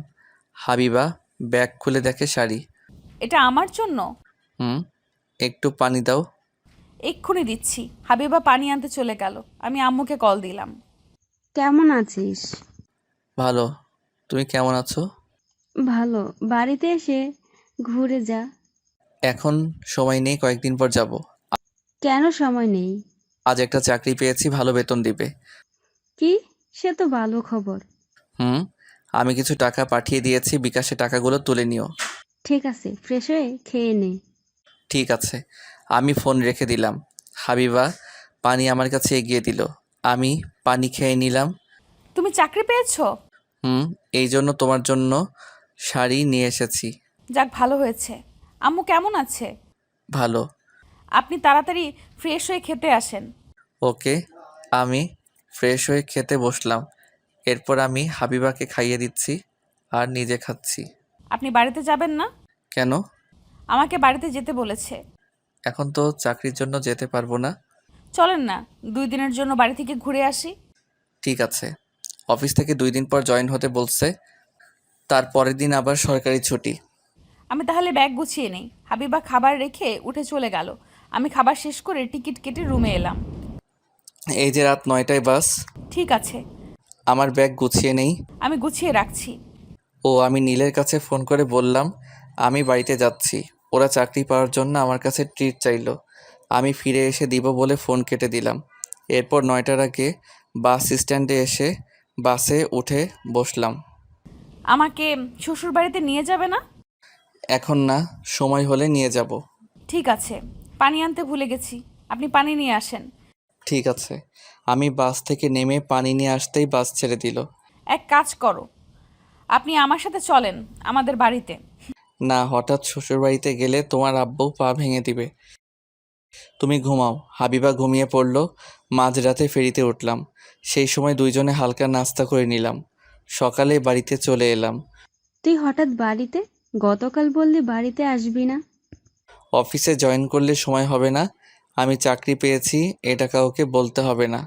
হাবিবা ব্যাগ খুলে দেখে শাড়ি। এটা আমার জন্য? হুম। একটু পানি দাও। এক্ষুনি দিচ্ছি। হাবিবা পানি আনতে চলে গেল। আমি আম্মুকে কল দিলাম। কেমন আছিস? ভালো। তুমি কেমন আছো? ভালো। বাড়িতে এসে ঘুরে যা। এখন সময় নেই, কয়েকদিন পর যাব। কেন সময় নেই? আজ একটা চাকরি পেয়েছি, ভালো বেতন দিবে। কি? সে তো ভালো খবর। হুম। আমি কিছু টাকা পাঠিয়ে দিয়েছি, বিকাশে টাকাগুলো তুলে নিও। ঠিক আছে, ফ্রেশ হয়ে খেয়ে নে। ঠিক আছে। আমি ফোন রেখে দিলাম। হাবিবা পানি আমার কাছে এগিয়ে দিল। আমি পানি খেয়ে নিলাম। তুমি চাকরি পেয়েছো? হুম। এই জন্য তোমার জন্য শাড়ি নিয়ে এসেছি। যাক, ভালো হয়েছে। আম্মু কেমন আছে? ভালো। আপনি তাড়াতাড়ি ফ্রেশ হয়ে খেতে আসেন। ওকে। আমি ফ্রেশ হয়ে খেতে বসলাম। এরপর আমি হাবিবাকে খাইয়ে দিচ্ছি আর নিজে খাচ্ছি। আপনি বাড়িতে যাবেন না? কেন? আমাকে বাড়িতে যেতে বলেছে। এখন তো চাকরির জন্য যেতে পারবো না। চলেন না, 2 দিনের জন্য বাড়ি থেকে ঘুরে আসি। ঠিক আছে। অফিস থেকে 2 দিন পর জয়েন হতে বলছে। তার পরের দিন আবার সরকারি ছুটি। আমি তাহলে ব্যাগ গুছিয়ে নেই। হাবিবা খাবার রেখে উঠে চলে গেল। আমি খাবার শেষ করে টিকিট কেটে রুমে এলাম। এই যে রাত 9টায় বাস। ঠিক আছে, আমার ব্যাগ গুছিয়ে নেই। আমি গুছিয়ে রাখছি। আমি নীলের কাছে ফোন করে বললাম আমি বাড়িতে যাচ্ছি। ওরা চাকরি পাওয়ার জন্য আমার কাছে ট্রিট চাইলো। আমি ফিরে এসে দিব বলে ফোন কেটে দিলাম। এরপর 9টার আগে বাস স্ট্যান্ডে এসে বাসে উঠে বসলাম। আমাকে শ্বশুর বাড়িতে নিয়ে যাবে না? এখন না, সময় হলে নিয়ে যাব। ঠিক আছে, পানি আনতে ভুলে গেছি। আপনি পানি নিয়ে আসেন। ঠিক আছে। আমি বাস থেকে নেমে পানি নিয়ে আসতেই বাস ছেড়ে দিল। এক কাজ করো, আপনি আমার সাথে চলেন আমাদের বাড়িতে। না, হঠাৎ শ্বশুরবাড়িতে গেলে তোমার আব্বু পা ভেঙে দিবে। তুমি ঘুমাও। হাবিবা ঘুমিয়ে পড়ল। মাঝরাতে ফেরিতে উঠলাম। সেই সময় দুইজনে হালকা নাস্তা করে নিলাম। সকালে বাড়িতে চলে এলাম। তুই হঠাৎ বাড়িতে? গতকাল বললি বাড়িতে আসবি না। অফিসে জয়েন করলে সময় হবে না। আমি চাকরি পেয়েছি, এটা কাউকে বলতে হবে না।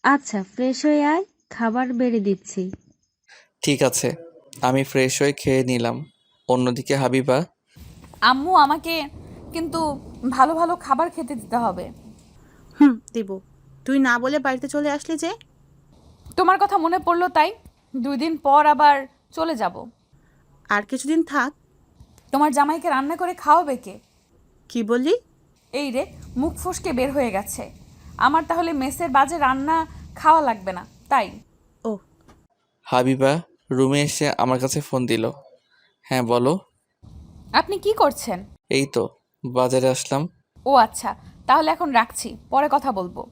আচ্ছা, ফ্রেশ হয়ে আয়, খাবার বেড়ে দিচ্ছি। ঠিক আছে। আমি ফ্রেশ হয়ে খেয়ে নিলাম। অন্যদিকে হাবিবা। আম্মু, আমাকে কিন্তু ভালো ভালো খাবার খেতে দিতে হবে। দিব। তুই না বলে বাড়িতে চলে আসলি যে? তোমার কথা মনে পড়লো তাই। 2 দিন পর আবার চলে যাব। আর কিছুদিন থাক। তোমার জামাইকে রান্না করে খাওয়াবে কে? কি বললি? এই রে, মুখ ফসকে বের হয়ে গেছে। আমার তাহলে মেসের বাজে রান্না খাওয়া লাগবে না, তাই? হাবিবা রুমে এসে আমার কাছে ফোন দিল। হ্যাঁ, বলো। আপনি কি করছেন? এই তো বাজারে আসলাম। ও আচ্ছা, তাহলে এখন রাখছি, পরে কথা বলবো।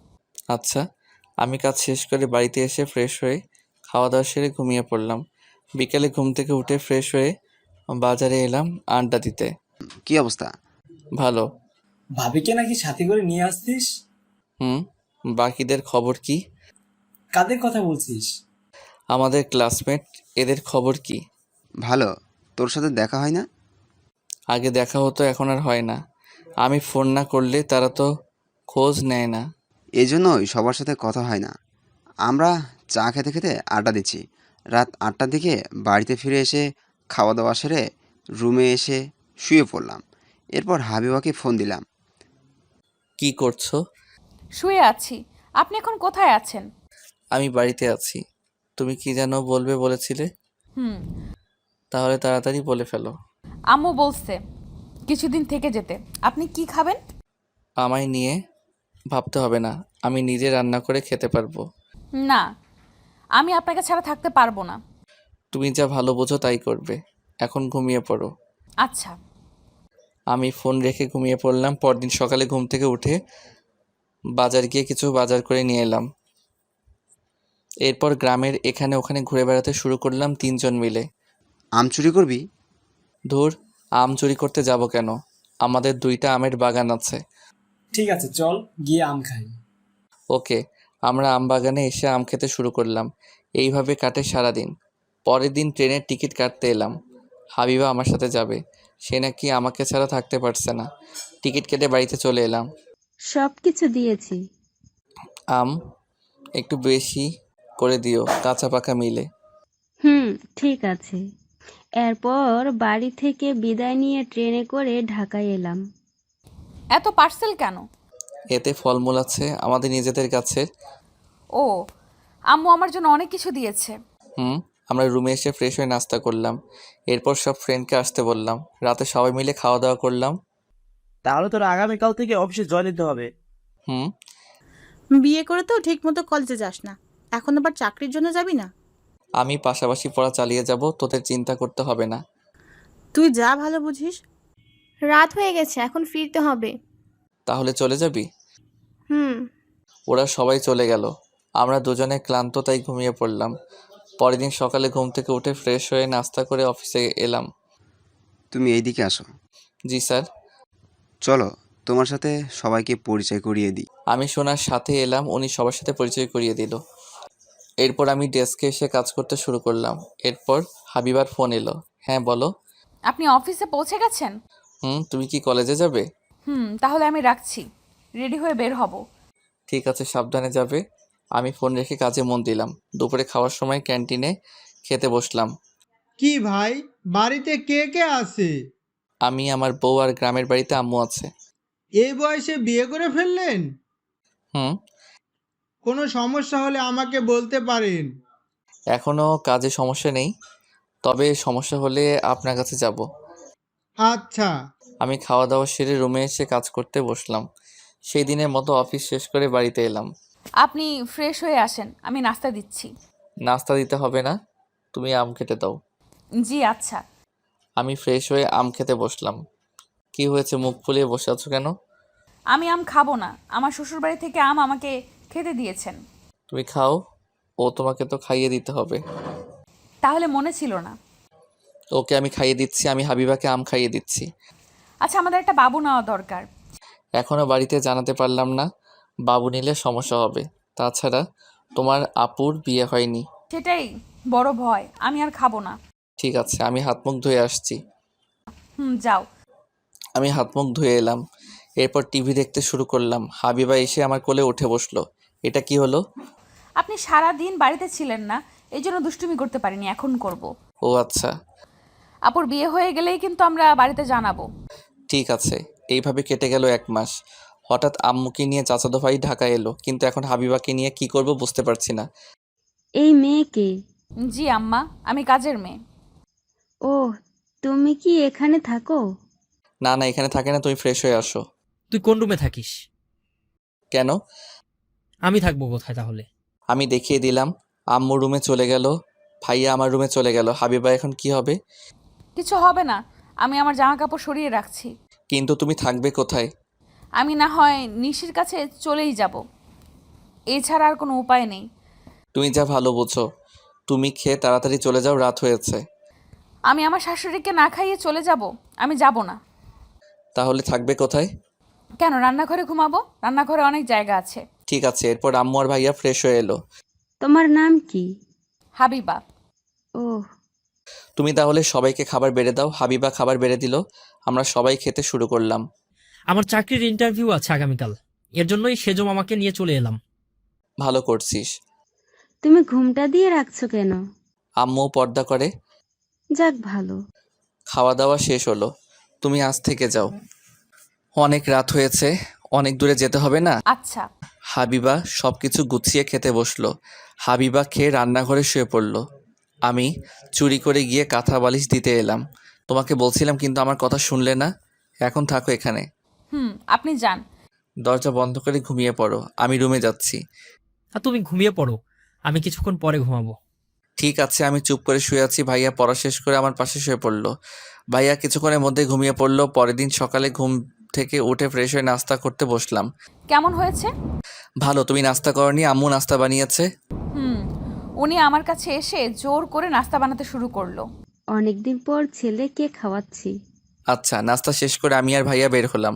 আচ্ছা। আমি কাজ শেষ করে বাড়িতে এসে ফ্রেশ হয়ে খাওয়া দাওয়া সেরে ঘুমিয়ে পড়লাম। বিকেলে ঘুম থেকে উঠে ফ্রেশ হয়ে বাজারে এলাম আড্ডা দিতে। কি অবস্থা? ভালো। ভাবিকে নাকি সাথে করে নিয়ে আসতিস? হুম। বাকিদের খবর কি? কাদের কথা বলছিস? আমাদের ক্লাসমেট, এদের খবর কি? ভালো। তোর সাথে দেখা হয় না? আগে দেখা হতো, এখন আর হয় না। আমি ফোন না করলে তারা তো খোঁজ নেয় না। এই জন্যই সবার সাথে কথা হয় না। আমরা চা খেতে খেতে আড্ডা দিচ্ছি। রাত 8টার দিকে বাড়িতে ফিরে এসে খাওয়া দাওয়া সেরে রুমে এসে শুয়ে পড়লাম। এরপর হাবিবাকে ফোন দিলাম। কি করছো? শুয়ে আছি। আপনি এখন কোথায় আছেন? আমি বাড়িতে আছি। তুমি কি যেন বলবে বলেছিলে? হুম, তাহলে তাড়াতাড়ি বলে ফেলো। আম্মু বলছে কিছুদিন থেকে যেতে। আপনি কি খাবেন? আমায় নিয়ে ভাবতে হবে না, আমি নিজে রান্না করে খেতে পারবো। না, আমি আপনাকে ছাড়া থাকতে পারবো না। তুমি যা ভালো বোঝো তাই করবে। এখন ঘুমিয়ে পড়ো। আচ্ছা। আমি ফোন রেখে ঘুমিয়ে পড়লাম। পরদিন সকালে ঘুম থেকে উঠে বাজার গিয়ে কিছু বাজার করে নিয়ে এলাম। এরপর গ্রামের এখানে ওখানে ঘুরে বেড়াতে শুরু করলাম 3 জন মিলে। আম চুরি করবি? ধুর, আম চুরি করতে যাব কেন? আমাদের 2টা আমের বাগান আছে। ঠিক আছে, চল গিয়ে আম খাই। ওকে। আমরা আম বাগানে এসে আম খেতে শুরু করলাম। এইভাবে কাটে সারাদিন। পরের দিন ট্রেনের টিকিট কাটতে এলাম। হাবিবা আমার সাথে যাবে। সে নাকি আমাকে ছাড়া থাকতে পারছে না। টিকিট কেটে বাড়িতে চলে এলাম। সব কিছু দিয়েছি। আম একটু বেশি করে দিও, কাঁচা পাকা মিলে। হুম, ঠিক আছে। এরপর বাড়ি থেকে বিদায় নিয়ে ট্রেনে করে ঢাকায় এলাম। এত পার্সেল কেন? এতে ফলমূল আছে আমাদের নিজেদের কাছে। ও, আম্মু আমার জন্য অনেক কিছু দিয়েছে। আমরা রুমে এসে ফ্রেশ হয়ে নাস্তা করলাম। এরপর সব ফ্রেন্ডকে আসতে বললাম। রাতে সবাই মিলে খাওয়া দাওয়া করলাম। তাহলে তোর আগামীকাল থেকে অফিসে জয়েন দিতে হবে। হুম বিয়ে করে তো ঠিক মতো কলেজে যাস না, এখন আবার চাকরির জন্য যাবি না? আমি পাশাপাশি পড়া চালিয়ে যাব, তোদের চিন্তা করতে হবে না। তুই যা ভালো বুঝিস। রাত হয়ে গেছে, এখন ফিরতে হবে। তাহলে চলে যাবি? হুম। ওরা সবাই চলে গেল। আমরা দুজনে ক্লান্ত, তাই ঘুমিয়ে পড়লাম। পরের দিন সকালে ঘুম থেকে উঠে ফ্রেশ হয়ে নাস্তা করে অফিসে এলাম। তুমি এইদিকে আসো। জি স্যার। চলো তোমার সাথে সবাইকে পরিচয় করিয়ে দিই। আমি সোনার সাথে এলাম, উনি সবার সাথে পরিচয় করিয়ে দিল। এরপর আমি ডেস্কে এসে কাজ করতে শুরু করলাম। এরপর হাবিবার ফোন এলো। হ্যাঁ বলো। আপনি অফিসে পৌঁছে গেছেন? তুমি কি কলেজে যাবে? তাহলে আমি রাখছি, রেডি হয়ে বের হব। ঠিক আছে, সাবধানে যাবে। আমি ফোন রেখে কাজে মন দিলাম। দুপুরে খাওয়ার সময় ক্যান্টিনে খেতে বসলাম। কি ভাই, বাড়িতে কে কে আছে? আমি, আমার বউ আর গ্রামের বাড়িতে আম্মু আছে। এই বয়সে বিয়ে করে ফেললেন? হুম কোনো সমস্যা হলে আমাকে বলতে পারেন। এখনো কাজে সমস্যা নেই, তবে সমস্যা হলে আপনার কাছে যাব। আচ্ছা। আমি খাওয়া দাওয়া সেরে রুমে এসে কাজ করতে বসলাম। সেই দিনের মতো অফিস শেষ করে বাড়িতে এলাম। আপনি ফ্রেশ হয়ে আসেন, আমি নাস্তা দিচ্ছি। নাস্তা দিতে হবে না, তুমি আম খেতে দাও। জি আচ্ছা। আমি ফ্রেশ হয়ে আম খেতে বসলাম। কি হয়েছে, মুখ ফুলিয়ে বসে আছো কেন? আমি আম খাবো না, আমার শ্বশুরবাড়ি থেকে আম আমাকে খেতে দিয়েছেন। তুমি খাও, ও তোমাকে তো খাইয়ে দিতে হবে। তাহলে মনে ছিল না। ওকে আমি খাইয়ে দিচ্ছি, আমি হাবিবাকে আম খাইয়ে দিচ্ছি। আচ্ছা, আমাদের একটা বাবু নেওয়া দরকার। এখনো বাড়িতে জানাতে পারলাম না, বাবু নিলে সমস্যা হবে। তাছাড়া তোমার আপুর বিয়ে হয়নি। সেটাই বড় ভয়, আমি আর খাবো না। ঠিক আছে, আমি হাত মুখ ধুয়ে আসছি। যাও। আমি হাত মুখ ধুয়ে এলাম। এরপর টিভি দেখতে শুরু করলাম। হাবিবা এসে আমার কোলে উঠে বসলো। এটা কি হলো? আপনি সারা দিন বাড়িতে ছিলেন না, এই জন্য দুষ্টুমি করতে পারিনি, এখন করব। ও আচ্ছা। আপুর বিয়ে হয়ে গেলেই কিন্তু আমরা বাড়িতে জানাবো। ঠিক আছে। এইভাবে কেটে গেল 1 মাস। হঠাৎ আম্মুকে নিয়ে চাচাতো ভাই ঢাকা এলো, কিন্তু এখন হাবিবাকে নিয়ে কি করব বুঝতে পারছি না। এই মেয়েকে? জি আম্মা, আমি কাজের মেয়ে। ও, তুমি কি এখানে থাকো? না না, এখানে থাকে না, তুমি ফ্রেশ হয়ে আসো। তুই কোন রুমে থাকিস? কেন? আমি থাকবো কোথায় তাহলে? আমি দেখিয়ে দিলাম। আম্মু রুমে চলে গেল, ভাইয়া আমার রুমে চলে গেল। হাবিবা এখন কি হবে? কিছু হবে না, আমি আমার জামা কাপড় সরিয়ে রাখছি। কিন্তু তুমি থাকবে কোথায়? আমি না হয় নিশির কাছে চলেই যাব, এছাড়া আর কোনো উপায় নেই। তুমি যা ভালো বোঝো। তুমি খেয়ে তাড়াতাড়ি চলে যাও, রাত হয়েছে। আমি আমার শাশুড়িকে না খাইয়ে চলে যাব? আমি যাব না। তাহলে থাকবে কোথায়? কেন, রান্নাঘরে ঘুমাবো, রান্নাঘরে অনেক জায়গা আছে। ঠিক আছে। এরপর আম্মু আর ভাইয়া ফ্রেশ হয়ে এলো। তোমার নাম কি? হাবিবা। ও, তুমি তাহলে সবাইকে খাবার বেড়ে দাও। হাবিবা খাবার বেড়ে দিল। আমরা সবাই খেতে শুরু করলাম। আমার চাকরির ইন্টারভিউ আছে আগামীকাল, এর জন্যই সেজো মামাকে নিয়ে চলে এলাম। ভালো করছিস। তুমি ঘুমটা দিয়ে রাখছো কেন? আম্মু পর্দা করে। যাক ভালো। খাওয়া দাওয়া শেষ হলো। তুমি আজ থেকে যাও, অনেক রাত হয়েছে, অনেক দূরে যেতে হবে না। আচ্ছা। হাবিবা সবকিছু গুছিয়ে খেতে বসলো। হাবিবা খেয়ে রান্নাঘরে শুয়ে পড়লো। আমি চুরি করে গিয়ে কাঁথা বালিশ দিতে এলাম। তোমাকে বলছিলাম কিন্তু আমার কথা শুনলে না। এখন থাকো এখানে। আপনি যান। দরজা বন্ধ করে ঘুমিয়ে পড়ো, আমি রুমে যাচ্ছি। আর তুমি ঘুমিয়ে পড়ো, আমি কিছুক্ষণ পরে ঘুমাবো। ঠিক আছে। আমি চুপ করে শুয়ে আছি। ভাইয়া পড়া শেষ করে আমার পাশে শুয়ে পড়লো। ভাইয়া কিছুক্ষণের মধ্যে ঘুমিয়ে পড়লো। পরের দিন সকালে ঘুম থেকে উঠে ফ্রেশ হয়ে নাস্তা করতে বসলাম। কেমন হয়েছে? ভালো। তুমি নাস্তা করনি? আম্মু নাস্তা বানিয়েছে। উনি আমার কাছে এসে জোর করে নাস্তা বানাতে শুরু করলো। অনেকদিন পর ছেলেকে খাওয়াচ্ছি। আচ্ছা। নাস্তা শেষ করে আমি আর ভাইয়া বের হলাম।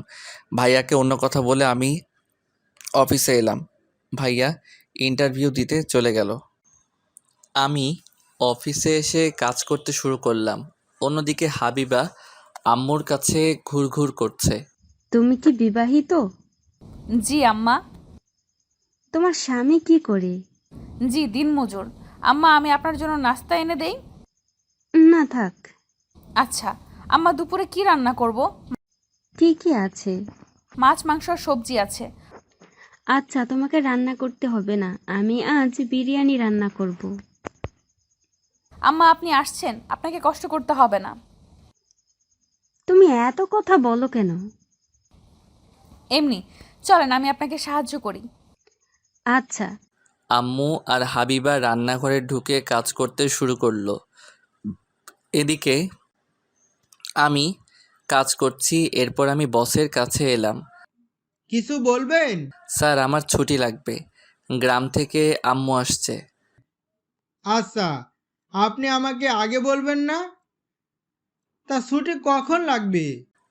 ভাইয়াকে অন্য কথা বলে আমি অফিসে এলাম। ভাইয়া ইন্টারভিউ দিতে চলে গেল। আমি অফিসে এসে কাজ করতে শুরু করলাম। অন্যদিকে হাবিবা আম্মুর কাছে ঘুরঘুর করছে। তুমি কি বিবাহিত? জি আম্মা। তোমার স্বামী কি করে? জি দিনমজুর। আম্মা আমি আপনার জন্য নাস্তা এনে দেই? না থাক। আচ্ছা আম্মা দুপুরে কি রান্না করব? কি কি আছে? মাছ মাংস আর সবজি আছে। আচ্ছা তোমাকে রান্না করতে হবে না, আমি আজ বিরিয়ানি রান্না করব। আম্মা আপনি আসছেন, আপনাকে কষ্ট করতে হবে না। তুমি এত কথা বলো কেন? এমনি, চলেন আমি আপনাকে সাহায্য করি। আচ্ছা। আম্মু আর হাবিবা রান্নাঘরে ঢুকে কাজ করতে শুরু করলো। এদিকে আমি কাজ করছি। এরপর আমি বসের কাছে এলাম। কিছু বলবেন? স্যার আমার ছুটি লাগবে, গ্রাম থেকে আম্মু আসছে। আচ্ছা, আপনি আমাকে আগে বলবেন না? তা ছুটি কখন লাগবে?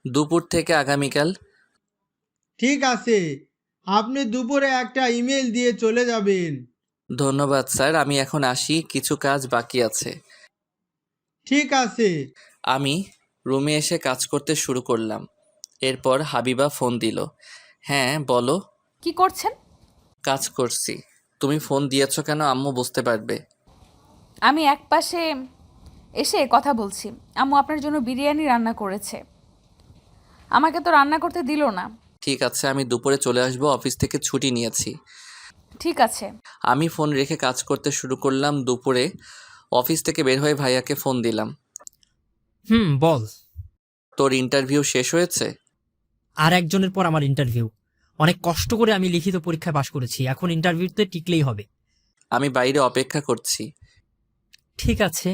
দুপুর থেকে আগামীকাল। ঠিক আছে, আপনি দুপুরে একটা ইমেল দিয়ে চলে যাবেন। ধন্যবাদ স্যার, আমি এখন আসি, কিছু কাজ বাকি আছে। ঠিক আছে। আমি রুমে এসে কাজ করতে শুরু করলাম। এরপর হাবিবা ফোন দিল। হ্যাঁ বলো। কি করছেন? কাজ করছি। তুমি ফোন দিয়েছো কেন আম্মু বুঝতে পারবে। আমি একপাশে এসে কথা বলছি। আম্মু আপনার জন্য বিরিয়ানি রান্না করেছে। আমাকে তো রান্না করতে দিল না। ঠিক আছে, আমি দুপুরে চলে আসবো, অফিস থেকে ছুটি নিয়েছি। ঠিক আছে। আমি ফোন রেখে কাজ করতে শুরু করলাম। দুপুরে অফিস থেকে বের হয়ে ভাইয়াকে ফোন দিলাম। বল। তোর ইন্টারভিউ শেষ হয়েছে? আর একজনের পর আমার ইন্টারভিউ। অনেক কষ্ট করে আমি লিখিত পরীক্ষায় পাশ করেছি, এখন ইন্টারভিউতে টিকলেই হবে। আমি বাইরে অপেক্ষা করছি। ঠিক আছে।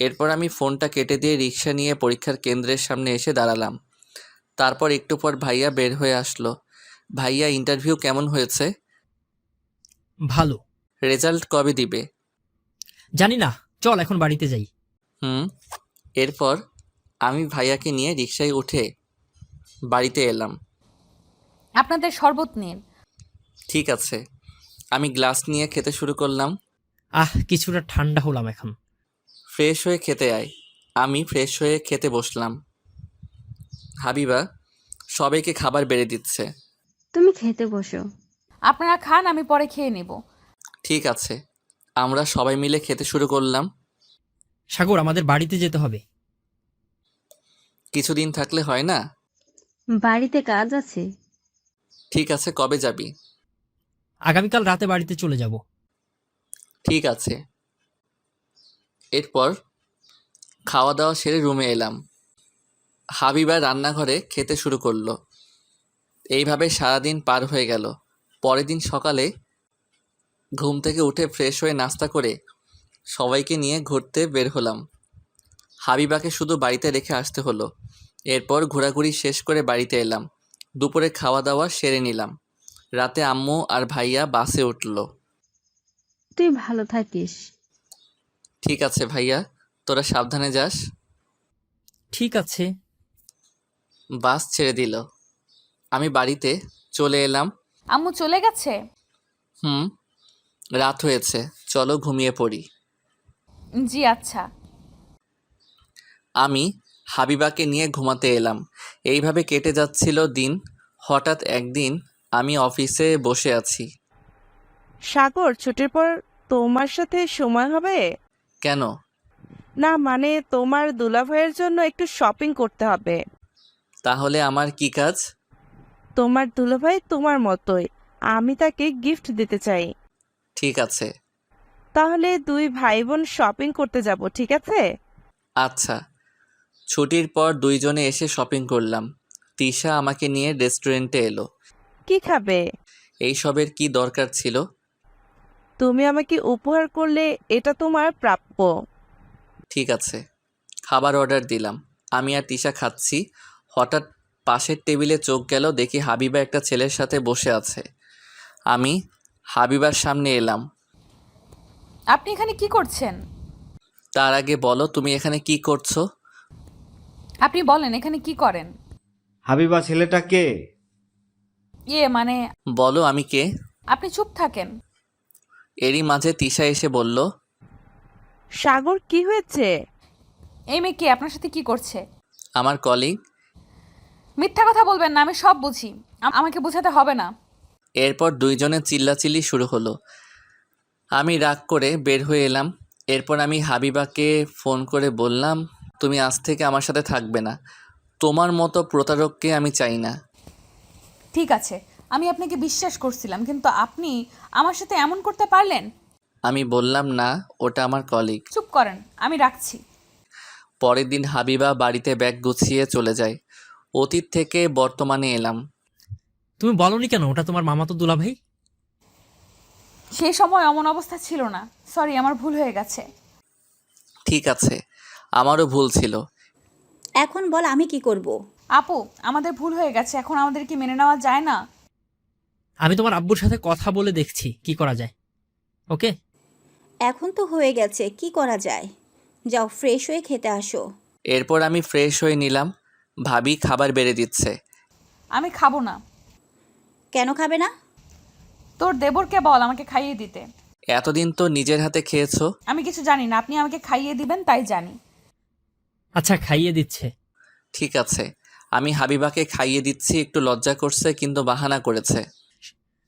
এরপর আমি ফোনটা কেটে দিয়ে রিক্সা নিয়ে পরীক্ষার কেন্দ্রের সামনে এসে দাঁড়ালাম। তারপর একটু পর ভাইয়া বের হয়ে আসলো। ভাইয়া ইন্টারভিউ কেমন হয়েছে? ভালো। রেজাল্ট কবে দিবে? জানি না, চল এখন বাড়িতে যাই। এরপর আমি ভাইয়াকে নিয়ে রিক্সায় উঠে বাড়িতে এলাম। আপনাদের শরবত নিন। ঠিক আছে। আমি গ্লাস নিয়ে খেতে শুরু করলাম। কিছুটা ঠান্ডা হলাম এখন। ফ্রেশ হয়ে খেতে আয়। আমি ফ্রেশ হয়ে খেতে বসলাম। হাবিবা সবাইকে খাবার বেড়ে দিচ্ছে। তুমি খেতে বসো। আপনারা খান, আমি পরে খেয়ে নেব। ঠিক আছে। আমরা সবাই মিলে খেতে শুরু করলাম। সাগর আমাদের বাড়িতে যেতে হবে। কিছুদিন থাকলে হয় না? বাড়িতে কাজ আছে। ঠিক আছে, কবে যাবি? আগামীকাল রাতে বাড়িতে চলে যাব। ঠিক আছে। এরপর খাওয়া দাওয়া সেরে রুমে এলাম। হাবিবা রান্নাঘরে খেতে শুরু করলো। এইভাবে সারাদিন পার হয়ে গেল। পরের দিন সকালে ঘুম থেকে উঠে ফ্রেশ হয়ে নাস্তা করে সবাইকে নিয়ে ঘুরতে বের হলাম। হাবিবাকে শুধু বাড়িতে রেখে আসতে হলো। এরপর ঘোরাঘুরি শেষ করে বাড়িতে এলাম। দুপুরে খাওয়া দাওয়া সেরে নিলাম। রাতে আম্মু আর ভাইয়া বাসে উঠল। তুই ভালো থাকিস। ঠিক আছে ভাইয়া, তোরা সাবধানে যাস। ঠিক আছে। বাস ছেড়ে দিল। আমি বাড়িতে চলে এলাম। আম্মু চলে গেছে? রাত হয়েছে, চলো ঘুমিয়ে পড়ি। জি আচ্ছা। আমি হাবিবাকে নিয়ে ঘুমাতে এলাম। এইভাবে কেটে যাচ্ছিল দিন। হঠাৎ একদিন আমি অফিসে বসে আছি। সাগর, ছুটির পর তোমার সাথে সময় হবে? কেন? না মানে তোমার দুলাভাইয়ের জন্য একটু শপিং করতে হবে। তাহলে আমার কি কাজ? তোমার দুলাভাই তোমার মতোই, আমি তাকে গিফট দিতে চাই। ঠিক আছে। তাহলে দুই ভাই বোন শপিং করতে যাব, ঠিক আছে? আচ্ছা। ছুটির পর দুইজনে এসে শপিং করলাম। তিশা আমাকে নিয়ে রেস্টুরেন্টে এলো। কি খাবে? এইসবের কি দরকার ছিল? তুমি আমাকে উপহার করলে এটা তোমার প্রাপ্য। ঠিক আছে। খাবার অর্ডার দিলাম। আমি আর তিশা খাচ্ছি। হঠাৎ পাশের টেবিলে চোখ গেল, দেখি হাবিবা একটা ছেলের সাথে বসে আছে। আমি হাবিবার সামনে এলাম। আপনি এখানে কি করছেন? তার আগে বলো তুমি এখানে কি করছো? আপনি বলেন এখানে কি করেন? হাবিবা ছেলেটা কে? মানে বলো আমি কে? আপনি চুপ থাকেন। এরই মাঝে তিশা এসে বলল, সাগর কি হয়েছে? এই মেয়ে কে? আপনার সাথে কি করছে? আমার কলিগ। মিথ্যা কথা বলবেন না, আমি সব বুঝি। আমাকে বোঝাতে হবে না। এরপর দুইজনের চিল্লাচিল্লি শুরু হলো। আমি রাগ করে বের হয়ে এলাম। এরপর আমি হাবিবাকে ফোন করে বললাম, তুমি আজ থেকে আমার সাথে থাকবে না। তোমার মতো প্রতারককে আমি চাই না। ঠিক আছে, আমি আপনাকে বিশ্বাস করছিলাম, কিন্তু আপনি আমার সাথে এমন করতে পারলেন? আমি বললাম না, ওটা আমার কলিগ। চুপ করেন, আমি রাখছি। পরের দিন হাবিবা বাড়িতে ব্যাগ গুছিয়ে চলে যায়। অতীত থেকে বর্তমানে এলাম। তুমি বলনি কেন ওটা তোমার মামাতো দুলাভাই? সেই সময় অমন অবস্থা ছিল না। সরি, আমার ভুল হয়ে গেছে। ঠিক আছে, আমারও ভুল ছিল। এখন বল আমি কি করব? আপু, আমাদের ভুল হয়ে গেছে, এখন আমাদের কি মেনে নেওয়া যায় না? আমি তোমার আব্বুর সাথে কথা বলে দেখছি কি করা যায়। ওকে? এখন তো হয়ে গেছে, কি করা যায়? যাও ফ্রেশ হয়ে খেতে আসো। এরপর আমি ফ্রেশ হয়ে নিলাম। ভাবি খাবার বেড়ে দিচ্ছে। আমি খাবো না। কেন খাবে না? তোর দেবরকে বল আমাকে খাইয়ে দিতে। এতদিন তো নিজের হাতে খেয়েছো। আমি কিছু জানি না, আপনি আমাকে খাইয়ে দিবেন তাই জানি। আচ্ছা, খাইয়ে দিচ্ছে। ঠিক আছে, আমি হাবিবাকে খাইয়ে দিচ্ছি। একটু লজ্জা করছে কিন্তু বাহানা করেছে।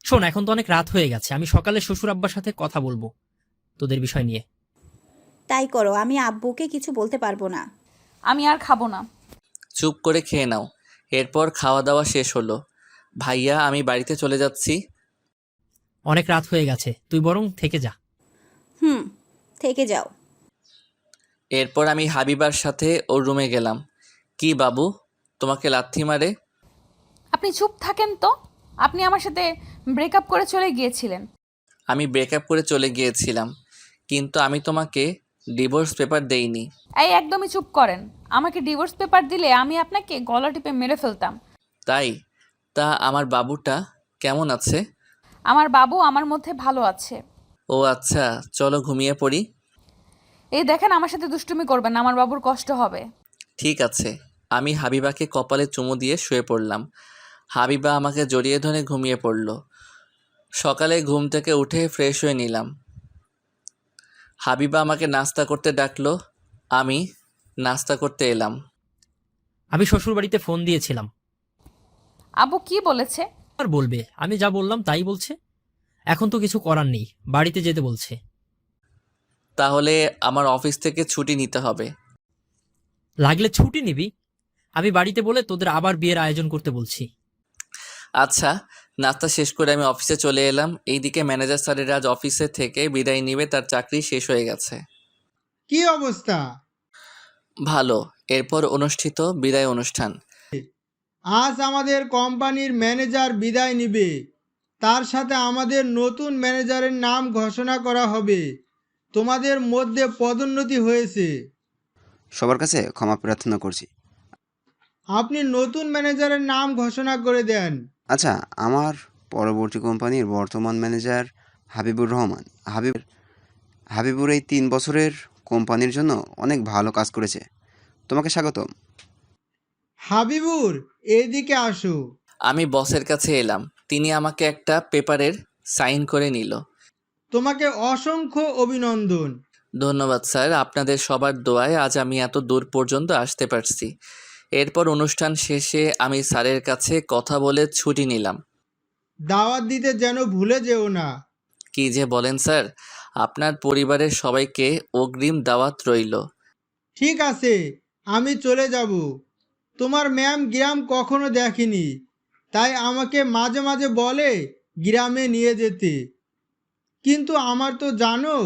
শোন, এখন তো অনেক রাত হয়ে গেছে, আমি সকালে শ্বশুর আব্বার সাথে কথা বলবো তোদের বিষয় নিয়ে। তাই করো, আমি আব্বুকে কিছু বলতে পারবো না। আমি আর খাবো না। চুপ করে খেয়ে নাও। এরপর খাওয়া দাওয়া শেষ হলো। ভাইয়া, আমি বাড়িতে চলে যাচ্ছি। অনেক রাত হয়ে গেছে, তুই বরং থেকে যা। থেকে যাও। এরপর আমি হাবিবার সাথে ওর রুমে গেলাম। কি বাবু, তোমাকে লাথি মারে? আপনি চুপ থাকেন তো। আপনি আমার সাথে ব্রেকআপ করে চলে গিয়েছিলেন। আমি ব্রেকআপ করে চলে গিয়েছিলাম, কিন্তু আমি তোমাকে ডিভোর্স পেপার দেইনি। এই একদমই চুপ করেন। আমাকে ডিভোর্স পেপার দিলে আমি আপনাকে গলা টিপে মেরে ফেলতাম। তাই? তা আমার বাবুটা কেমন আছে? আমার বাবু আমার মধ্যে ভালো আছে। ও আচ্ছা, চলো ঘুমিয়ে পড়ি। এই দেখেন, আমার সাথে দুষ্টুমি করবেন না, আমার বাবুর কষ্ট হবে। ঠিক আছে। আমি হাবিবাকে কপালে চুমু দিয়ে শুয়ে পড়লাম। হাবিবা আমাকে জড়িয়ে ধরে ঘুমিয়ে পড়ল। সকালে ঘুম থেকে উঠে ফ্রেশ হয়ে নিলাম। হাবিবা আমাকে নাস্তা করতে ডাকলো। আমি নাস্তা করতে এলাম। আমি শ্বশুর বাড়িতে ফোন দিয়েছিলাম। আব্বু কি বলেছে? আর বলবে, আমি যা বললাম তাই বলছে। এখন তো কিছু করার নেই, বাড়িতে যেতে বলছে। তাহলে আমার অফিস থেকে ছুটি নিতে হবে। লাগলে ছুটি নিবি। আমি বাড়িতে বলে তোদের আবার বিয়ের আয়োজন করতে বলছি। আচ্ছা, নাস্তা শেষ করে আমি অফিসে চলে এলাম। এইদিকে ম্যানেজার স্যারের আজ অফিসে থেকে বিদায় নিবে, তার চাকরি শেষ হয়ে গেছে। কি অবস্থা? ভালো। এরপর অনুষ্ঠিত বিদায় অনুষ্ঠান। আজ আমাদের কোম্পানির ম্যানেজার বিদায় নিবে, তার সাথে আমাদের নতুন ম্যানেজারের নাম ঘোষণা করা হবে। তোমাদের মধ্যে পদোন্নতি হয়েছে। সবার কাছে ক্ষমা প্রার্থনা করছি। আপনি নতুন ম্যানেজারের নাম ঘোষণা করে দেন। আচ্ছা, আমার পরবর্তী কোম্পানির বর্তমান ম্যানেজার হাবিবুর রহমান। হাবিবুর এই 3 বছরের কোম্পানির জন্য অনেক ভালো কাজ করেছে। তোমাকে স্বাগতম। হাবিবুর, এদিকে আসো। আমি বসের কাছে এলাম। তিনি আমাকে একটা পেপারের সাইন করে নিল। তোমাকে অসংখ্য অভিনন্দন। ধন্যবাদ স্যার, আপনাদের সবার দোয়ায় আজ আমি এত দূর পর্যন্ত আসতে পারছি। এরপর অনুষ্ঠান শেষে আমি স্যারের কাছে কথা বলে ছুটি নিলাম। দাওয়াত দিতে যেন ভুলে যেও না। কি যে বলেন স্যার, আপনার পরিবারের সবাইকে অগ্রিম দাওয়াত রইল। ঠিক আছে, আমি চলে যাব। তোমার ম্যাম গ্রাম কখনো দেখেনি, তাই আমাকে মাঝে মাঝে বলে গ্রামে নিয়ে যেতে। কিন্তু আমার তো জানো,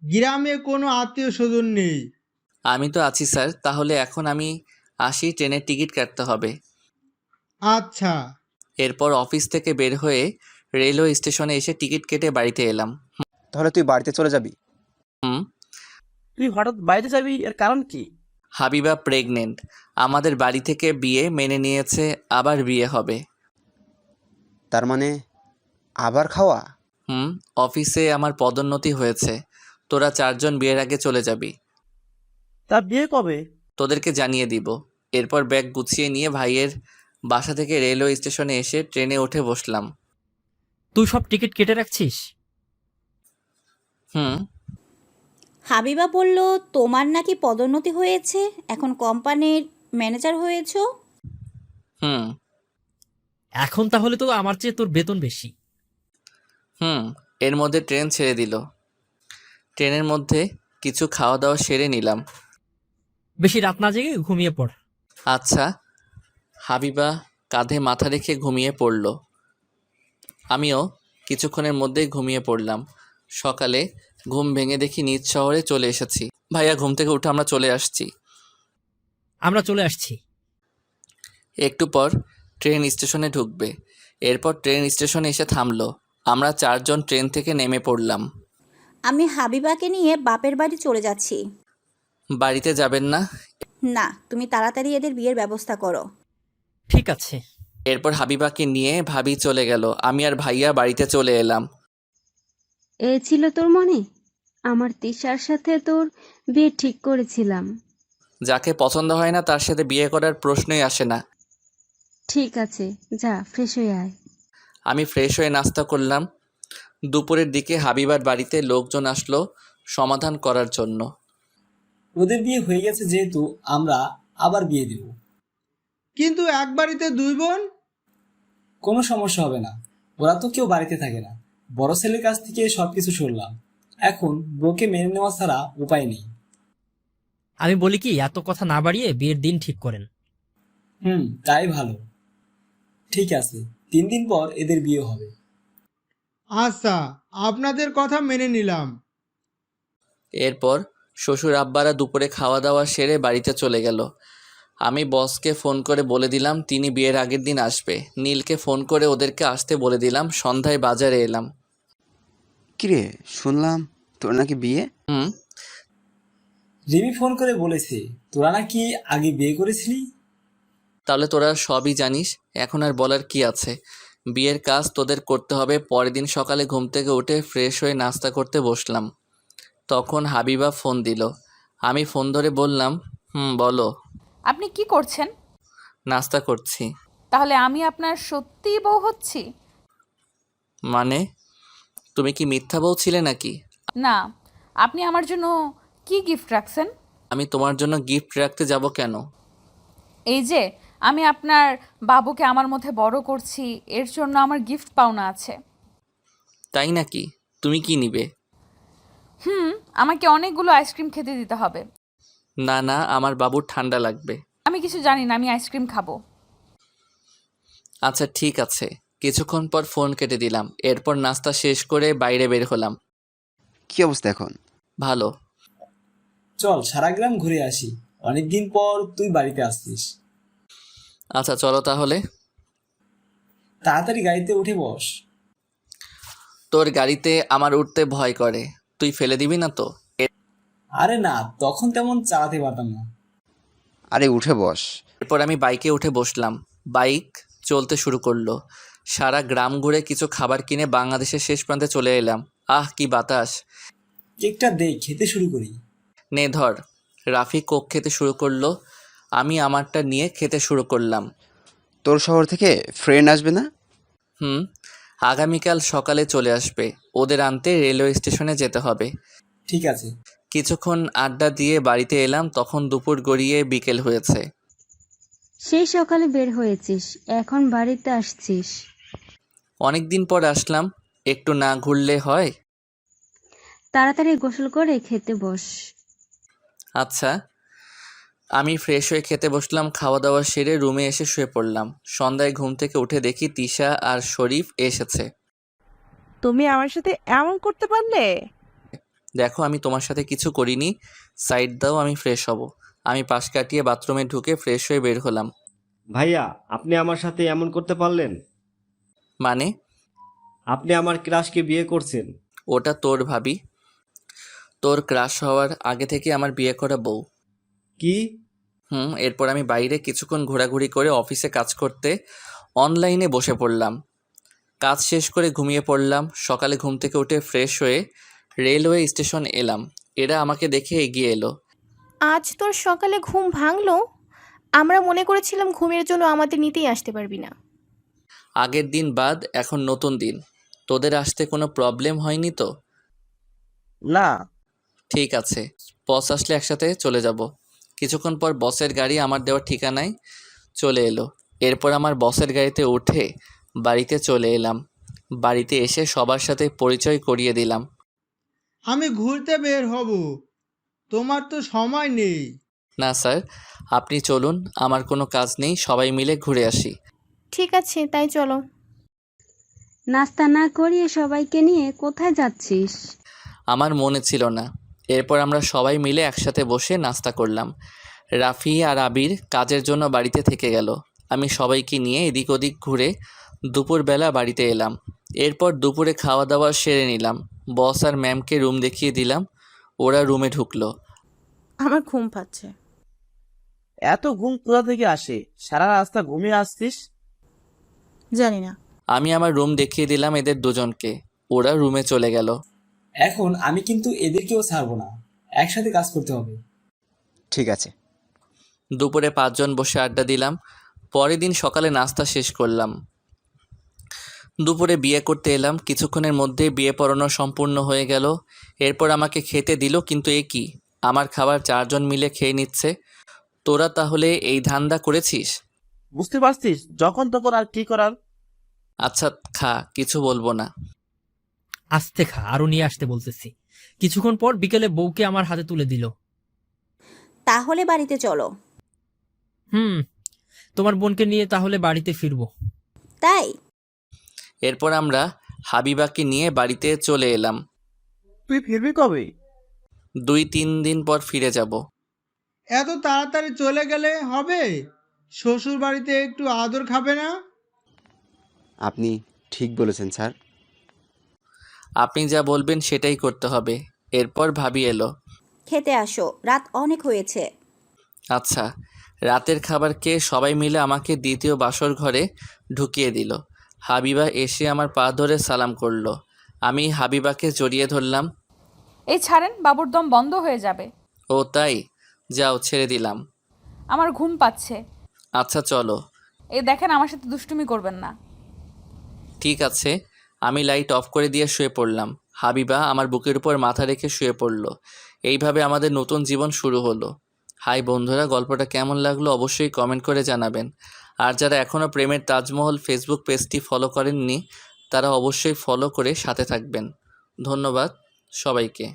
গ্রামে কোনো আত্মীয় স্বজন নেই। আমি তো আছি স্যার, তাহলে এখন আমি আসি, ট্রেনের টিকিট কাটতে হবে। আচ্ছা। এরপর অফিস থেকে বের হয়ে রেলওয়ে স্টেশনে এসে টিকিট কেটে বাড়িতে এলাম। তাহলে তুই বাড়িতে চলে যাবি? তুই হঠাৎ বাড়িতে যাবি, এর কারণ কি? হাবিবা প্রেগনেন্ট। আমাদের বাড়ি থেকে বিয়ে মেনে নিয়েছে, আবার বিয়ে হবে। তার মানে আবার খাওয়া? অফিসে আমার পদোন্নতি হয়েছে। তোরা 4 জন বিয়ের আগে চলে যাবি। তা বিয়ে কবে? তোদেরকে জানিয়ে দিব। এরপর ব্যাগ গুছিয়ে নিয়ে ভাইয়ের বাসা থেকে রেলওয়ে স্টেশনে এসে ট্রেনে উঠে বসলাম। তুই সব টিকিট কেটে রাখছিস? হাবিবা বলল তোমার নাকি পদোন্নতি হয়েছে, এখন কোম্পানির ম্যানেজার হয়েছো। হুম। এখন তাহলে তো আমার চেয়ে তোর বেতন বেশি। হুম। এর মধ্যে ট্রেন ছেড়ে দিল। ট্রেনের মধ্যে কিছু খাওয়া দাওয়া সেরে নিলাম। বেশি রাত না জেগে ঘুমিয়ে পড়। আচ্ছা। হাবিবা কাঁধে মাথা রেখে ঘুমিয়ে পড়ল। আমিও কিছুক্ষণের মধ্যেই ঘুমিয়ে পড়লাম। সকালে ঘুম ভেঙে দেখি নিজ শহরে চলে এসেছি। ভাইয়া ঘুম থেকে উঠে আমরা চলে আসছি। আমরা চলে আসছি। একটু পর ট্রেন স্টেশনে ঢুকবে। এরপর ট্রেন স্টেশনে এসে থামলো। আমরা 4 জন ট্রেন থেকে নেমে পড়লাম। আমি হাবিবাকে নিয়ে বাপের বাড়ি চলে যাচ্ছি। বাড়িতে যাবেন না? না, তুমি তাড়াতাড়ি এদের বিয়ের ব্যবস্থা করো। ঠিক আছে। এরপর হাবিবাকে নিয়ে ভাবি চলে গেল। আমি আর ভাইয়া বাড়িতে চলে এলাম। এ ছিল তোর মনে? আমার তিশার সাথে তোর বিয়ে ঠিক করেছিলাম। যাকে পছন্দ হয় না তার সাথে বিয়ে করার প্রশ্নই আসে না। ঠিক আছে, যা ফ্রেশ হয়ে আয়। আমি ফ্রেশ হয়ে নাস্তা করলাম। দুপুরের দিকে হাবিবার বাড়িতে লোকজন আসলো সমাধান করার জন্য। ওদের বিয়ে হয়ে গেছে যেহেতু আমরা আবার বিয়ে দেব। কিন্তু এক বাড়িতে দুই বোন? কোনো সমস্যা হবে না, ওরা তো কেউ বাড়িতে থাকে না। বড় ছেলের কাছ থেকে সবকিছু শুনলাম, এখন বউকে মেনে নেওয়া ছাড়া উপায় নেই। আমি বলি কি, এত কথা না বাড়িয়ে বিয়ের দিন ঠিক করেন। তাই ভালো। ঠিক আছে, 3 দিন পর এদের বিয়ে হবে। আচ্ছা, আপনাদের কথা মেনে নিলাম। এরপর শ্বশুর আব্বারা দুপুরে খাওয়া দাওয়া সেরে বাড়িতে চলে গেল। আমি বসকে ফোন করে বলে দিলাম তিনি বিয়ের আগের দিন আসবে। নীলকে ফোন করে ওদেরকে আসতে বলে দিলাম। সন্ধ্যায় বাজারে এলাম। কিরে, শুনলাম তোর নাকি বিয়ে? হুম। রিমি ফোন করে বলেছে তোরা নাকি আগে বিয়ে করেছিলি। তাহলে তোরা সবই জানিস, এখন আর বলার কি আছে। বিয়ের কাজ তোদের করতে হবে। পরের দিন সকালে ঘুম থেকে উঠে ফ্রেশ হয়ে নাস্তা করতে বসলাম। তখন হাবিবা ফোন দিল। আমি ফোন ধরে বললাম, বলো। আপনি কি করছেন? নাস্তা করছি। তাহলে আমি আপনার সত্যিই বউ হচ্ছি? মানে, তুমি কি মিথ্যা বলছিলে নাকি? না, আপনি আমার জন্য কি গিফট রাখছেন? আমি তোমার জন্য গিফট রাখতে যাব কেন? এই যে আমি আপনার বাবুকে আমার মধ্যে বড় করছি, এর জন্য আমার গিফট পাওনা আছে। তাই নাকি? তুমি কি নিবে? আমাকে অনেকগুলো আইসক্রিম খেতে দিতে হবে। না না, আমার বাবুর ঠান্ডা লাগবে। আমি কিছু জানি না, আমি আইসক্রিম খাবো। আচ্ছা ঠিক আছে। কিছুক্ষণ পর ফোন কেটে দিলাম। এরপর নাস্তা শেষ করে বাইরে বের হলাম। কি অবস্থা এখন? ভালো। চল সারা গ্রাম ঘুরে আসি, অনেকদিন পর তুই বাড়িতে আসছিস। আচ্ছা চলো তাহলে। তাড়াতাড়ি গাড়িতে উঠে বস। তোর গাড়িতে আমার উঠতে ভয় করে, তুই ফেলে দিবি না তো? আরে না, তখন তেমন চালাতে পারতাম না। আরে উঠে বস। এরপর আমি বাইকে উঠে বসলাম। বাইক চলতে শুরু করলো। সারা গ্রাম ঘুরে কিছু খাবার কিনে বাংলাদেশের শেষ প্রান্তে চলে এলাম। আহ কি বাতাস! কেকটা দে, খেতে শুরু করি। নে ধর। রাফি কোক খেতে শুরু করলো। আমি আমারটা নিয়ে খেতে শুরু করলাম। তোর শহর থেকে ফ্রেন্ড আসবে না? আগামীকাল সকালে চলে আসবে। ওদের আনতে রেলওয়ে স্টেশনে যেতে হবে। ঠিক আছে। কিছুক্ষণ আড্ডা দিয়ে বাড়িতে এলাম। তখন দুপুর গড়িয়ে বিকেল হয়েছে। সেই সকালে বের হয়েছিস, এখন বাড়িতে আসছিস? অনেকদিন পর আসলাম, একটু না ঘুরলে হয়? তাড়াতাড়ি গোসল করে খেতে বস। আচ্ছা। আমি ফ্রেশ হয়ে খেতে বসলাম। খাওয়া দাওয়া সেরে রুমে এসে শুয়ে পড়লাম। সন্ধ্যায় ঘুম থেকে উঠে দেখি তিশা আর শরীফ এসেছে। তুমি আমার সাথে এমন করতে পারলে? দেখো আমি তোমার সাথে কিছু করিনি, সাইড দাও, আমি ফ্রেশ হব। আমি পাশ কাটিয়ে বাথরুমে ঢুকে ফ্রেশ হয়ে বের হলাম। ভাইয়া, আপনি আমার সাথে এমন করতে পারলেন? মানে? আপনি আমার ক্রাশকে বিয়ে করছেন। ওটা তোর ভাবি, তোর ক্রাশ হওয়ার আগে থেকে আমার বিয়ে করা বউ। কি? এরপর আমি বাইরে কিছুক্ষণ ঘোরাঘুরি করে অফিসে কাজ করতে অনলাইনে বসে পড়লাম। কাজ শেষ করে ঘুমিয়ে পড়লাম। সকালে ঘুম থেকে উঠে ফ্রেশ হয়ে রেলওয়ে স্টেশন এলাম। এরা আমাকে দেখে এগিয়ে এলো। আজ তোর সকালে ঘুম ভাঙলো? আমরা মনে করেছিলাম ঘুমের জন্য আমাদের নিতেই আসতে পারবি না। আগের দিন বাদ এখন নতুন দিন। তোদের আসতে কোনো প্রবলেম হয়নি তো? না, ঠিক আছে, বস আসলে একসাথে চলে যাব। কিছুক্ষণ পর বসের গাড়ি আমার দেওয়ার ঠিকানায় চলে এলো। এরপর আমার বসের গাড়িতে উঠে বাড়িতে চলে এলাম। বাড়িতে এসে সবার সাথে পরিচয় করিয়ে দিলাম। আমি ঘুরতে বের হব, তোমার তো সময় নেই। না স্যার, আপনি চলুন, আমার কোনো কাজ নেই, সবাই মিলে ঘুরে আসি। ঠিক আছে, তাই চলো। নাস্তা না করিয়ে সবাইকে নিয়ে কোথায় যাচ্ছিস? আমার মনে ছিল না। এরপর আমরা সবাই মিলে একসাথে বসে নাস্তা করলাম। রাফি আর আবির কাজের জন্য বাড়িতে থেকে গেল। আমি সবাইকে নিয়ে এদিক ওদিক ঘুরে দুপুরবেলা বাড়িতে এলাম। এরপর দুপুরে খাওয়া দাওয়া সেরে নিলাম। বস আর ম্যামকে রুম দেখিয়ে দিলাম। ওরা রুমে ঢুকলো। আমার ঘুম পাচ্ছে। এত ঘুম কোথা থেকে আসে? সারা রাস্তা ঘুমিয়ে আসছিস? জানি না। আমি আমার রুম দেখিয়ে দিলাম এদের দুজনকে। ওরা রুমে চলে গেল। এখন আমি কিন্তু এদেরকেও ছাড়বো না, একসাথে কাজ করতে হবে। ঠিক আছে। দুপুরে 5 জন বসে আড্ডা দিলাম। পরের দিন সকালে নাস্তা শেষ করলাম। দুপুরে বিয়ে করতে এলাম। কিছুক্ষণের মধ্যে বিয়ে পড়ানো সম্পূর্ণ হয়ে গেল। এরপর আমাকে খেতে দিল, কিন্তু এ কি, আমার খাবার 4 জন মিলে খেয়ে নিচ্ছে। তোরা তাহলে এই ধান্দা করেছিস? বুঝতে পারছিস, যখন তখন আর কি করার। আচ্ছা খা, কিছু বলবো না। আস্তে খা, আরো নিয়ে আসতে বলতেছি। কিছুক্ষণ পর বিকেলে বউকে আমার হাতে তুলে দিল। তাহলে বাড়িতে চলো। তোমার বোনকে নিয়ে তাহলে বাড়িতে ফিরবো। তাই? এরপর আমরা হাবিবাকে নিয়ে বাড়িতে চলে এলাম। তুই ফিরবি কবে? 2-3 দিন পর ফিরে যাব। এত তাড়াতাড়ি চলে গেলে হবে? শ্বশুর বাড়িতে একটু আদর খাবে না? আপনি ঠিক বলেছেন স্যার। আপনি যা বলবেন সেটাই করতে হবে। এরপর ভাবি এলো। খেতে আসো, রাত অনেক হয়েছে। আচ্ছা। রাতের খাবার খেয়ে সবাই মিলে আমাকে দ্বিতীয় বাসর ঘরে ঢুকিয়ে দিল। হাবিবা এসে আমার পা ধরে সালাম করলো। আমি হাবিবাকে জড়িয়ে ধরলাম। এই ছাড়েন, বাবুর দম বন্ধ হয়ে যাবে। ও তাই? যাও, ছেড়ে দিলাম। আমার ঘুম পাচ্ছে। আচ্ছা চলো। এই দেখেন, আমার সাথে দুষ্টুমি করবেন না। ঠিক আছে। আমি লাইট অফ করে দিয়ে শুয়ে পড়লাম। হাবিবা আমার বুকের উপর মাথা রেখে শুয়ে পড়ল। এইভাবে আমাদের নতুন জীবন শুরু হলো। হাই বন্ধুরা, গল্পটা কেমন লাগলো অবশ্যই কমেন্ট করে জানাবেন। আর যারা এখনও প্রেমের তাজমহল ফেসবুক পেজটি ফলো করেননি, তারা অবশ্যই ফলো করে সাথে থাকবেন। ধন্যবাদ সবাইকে।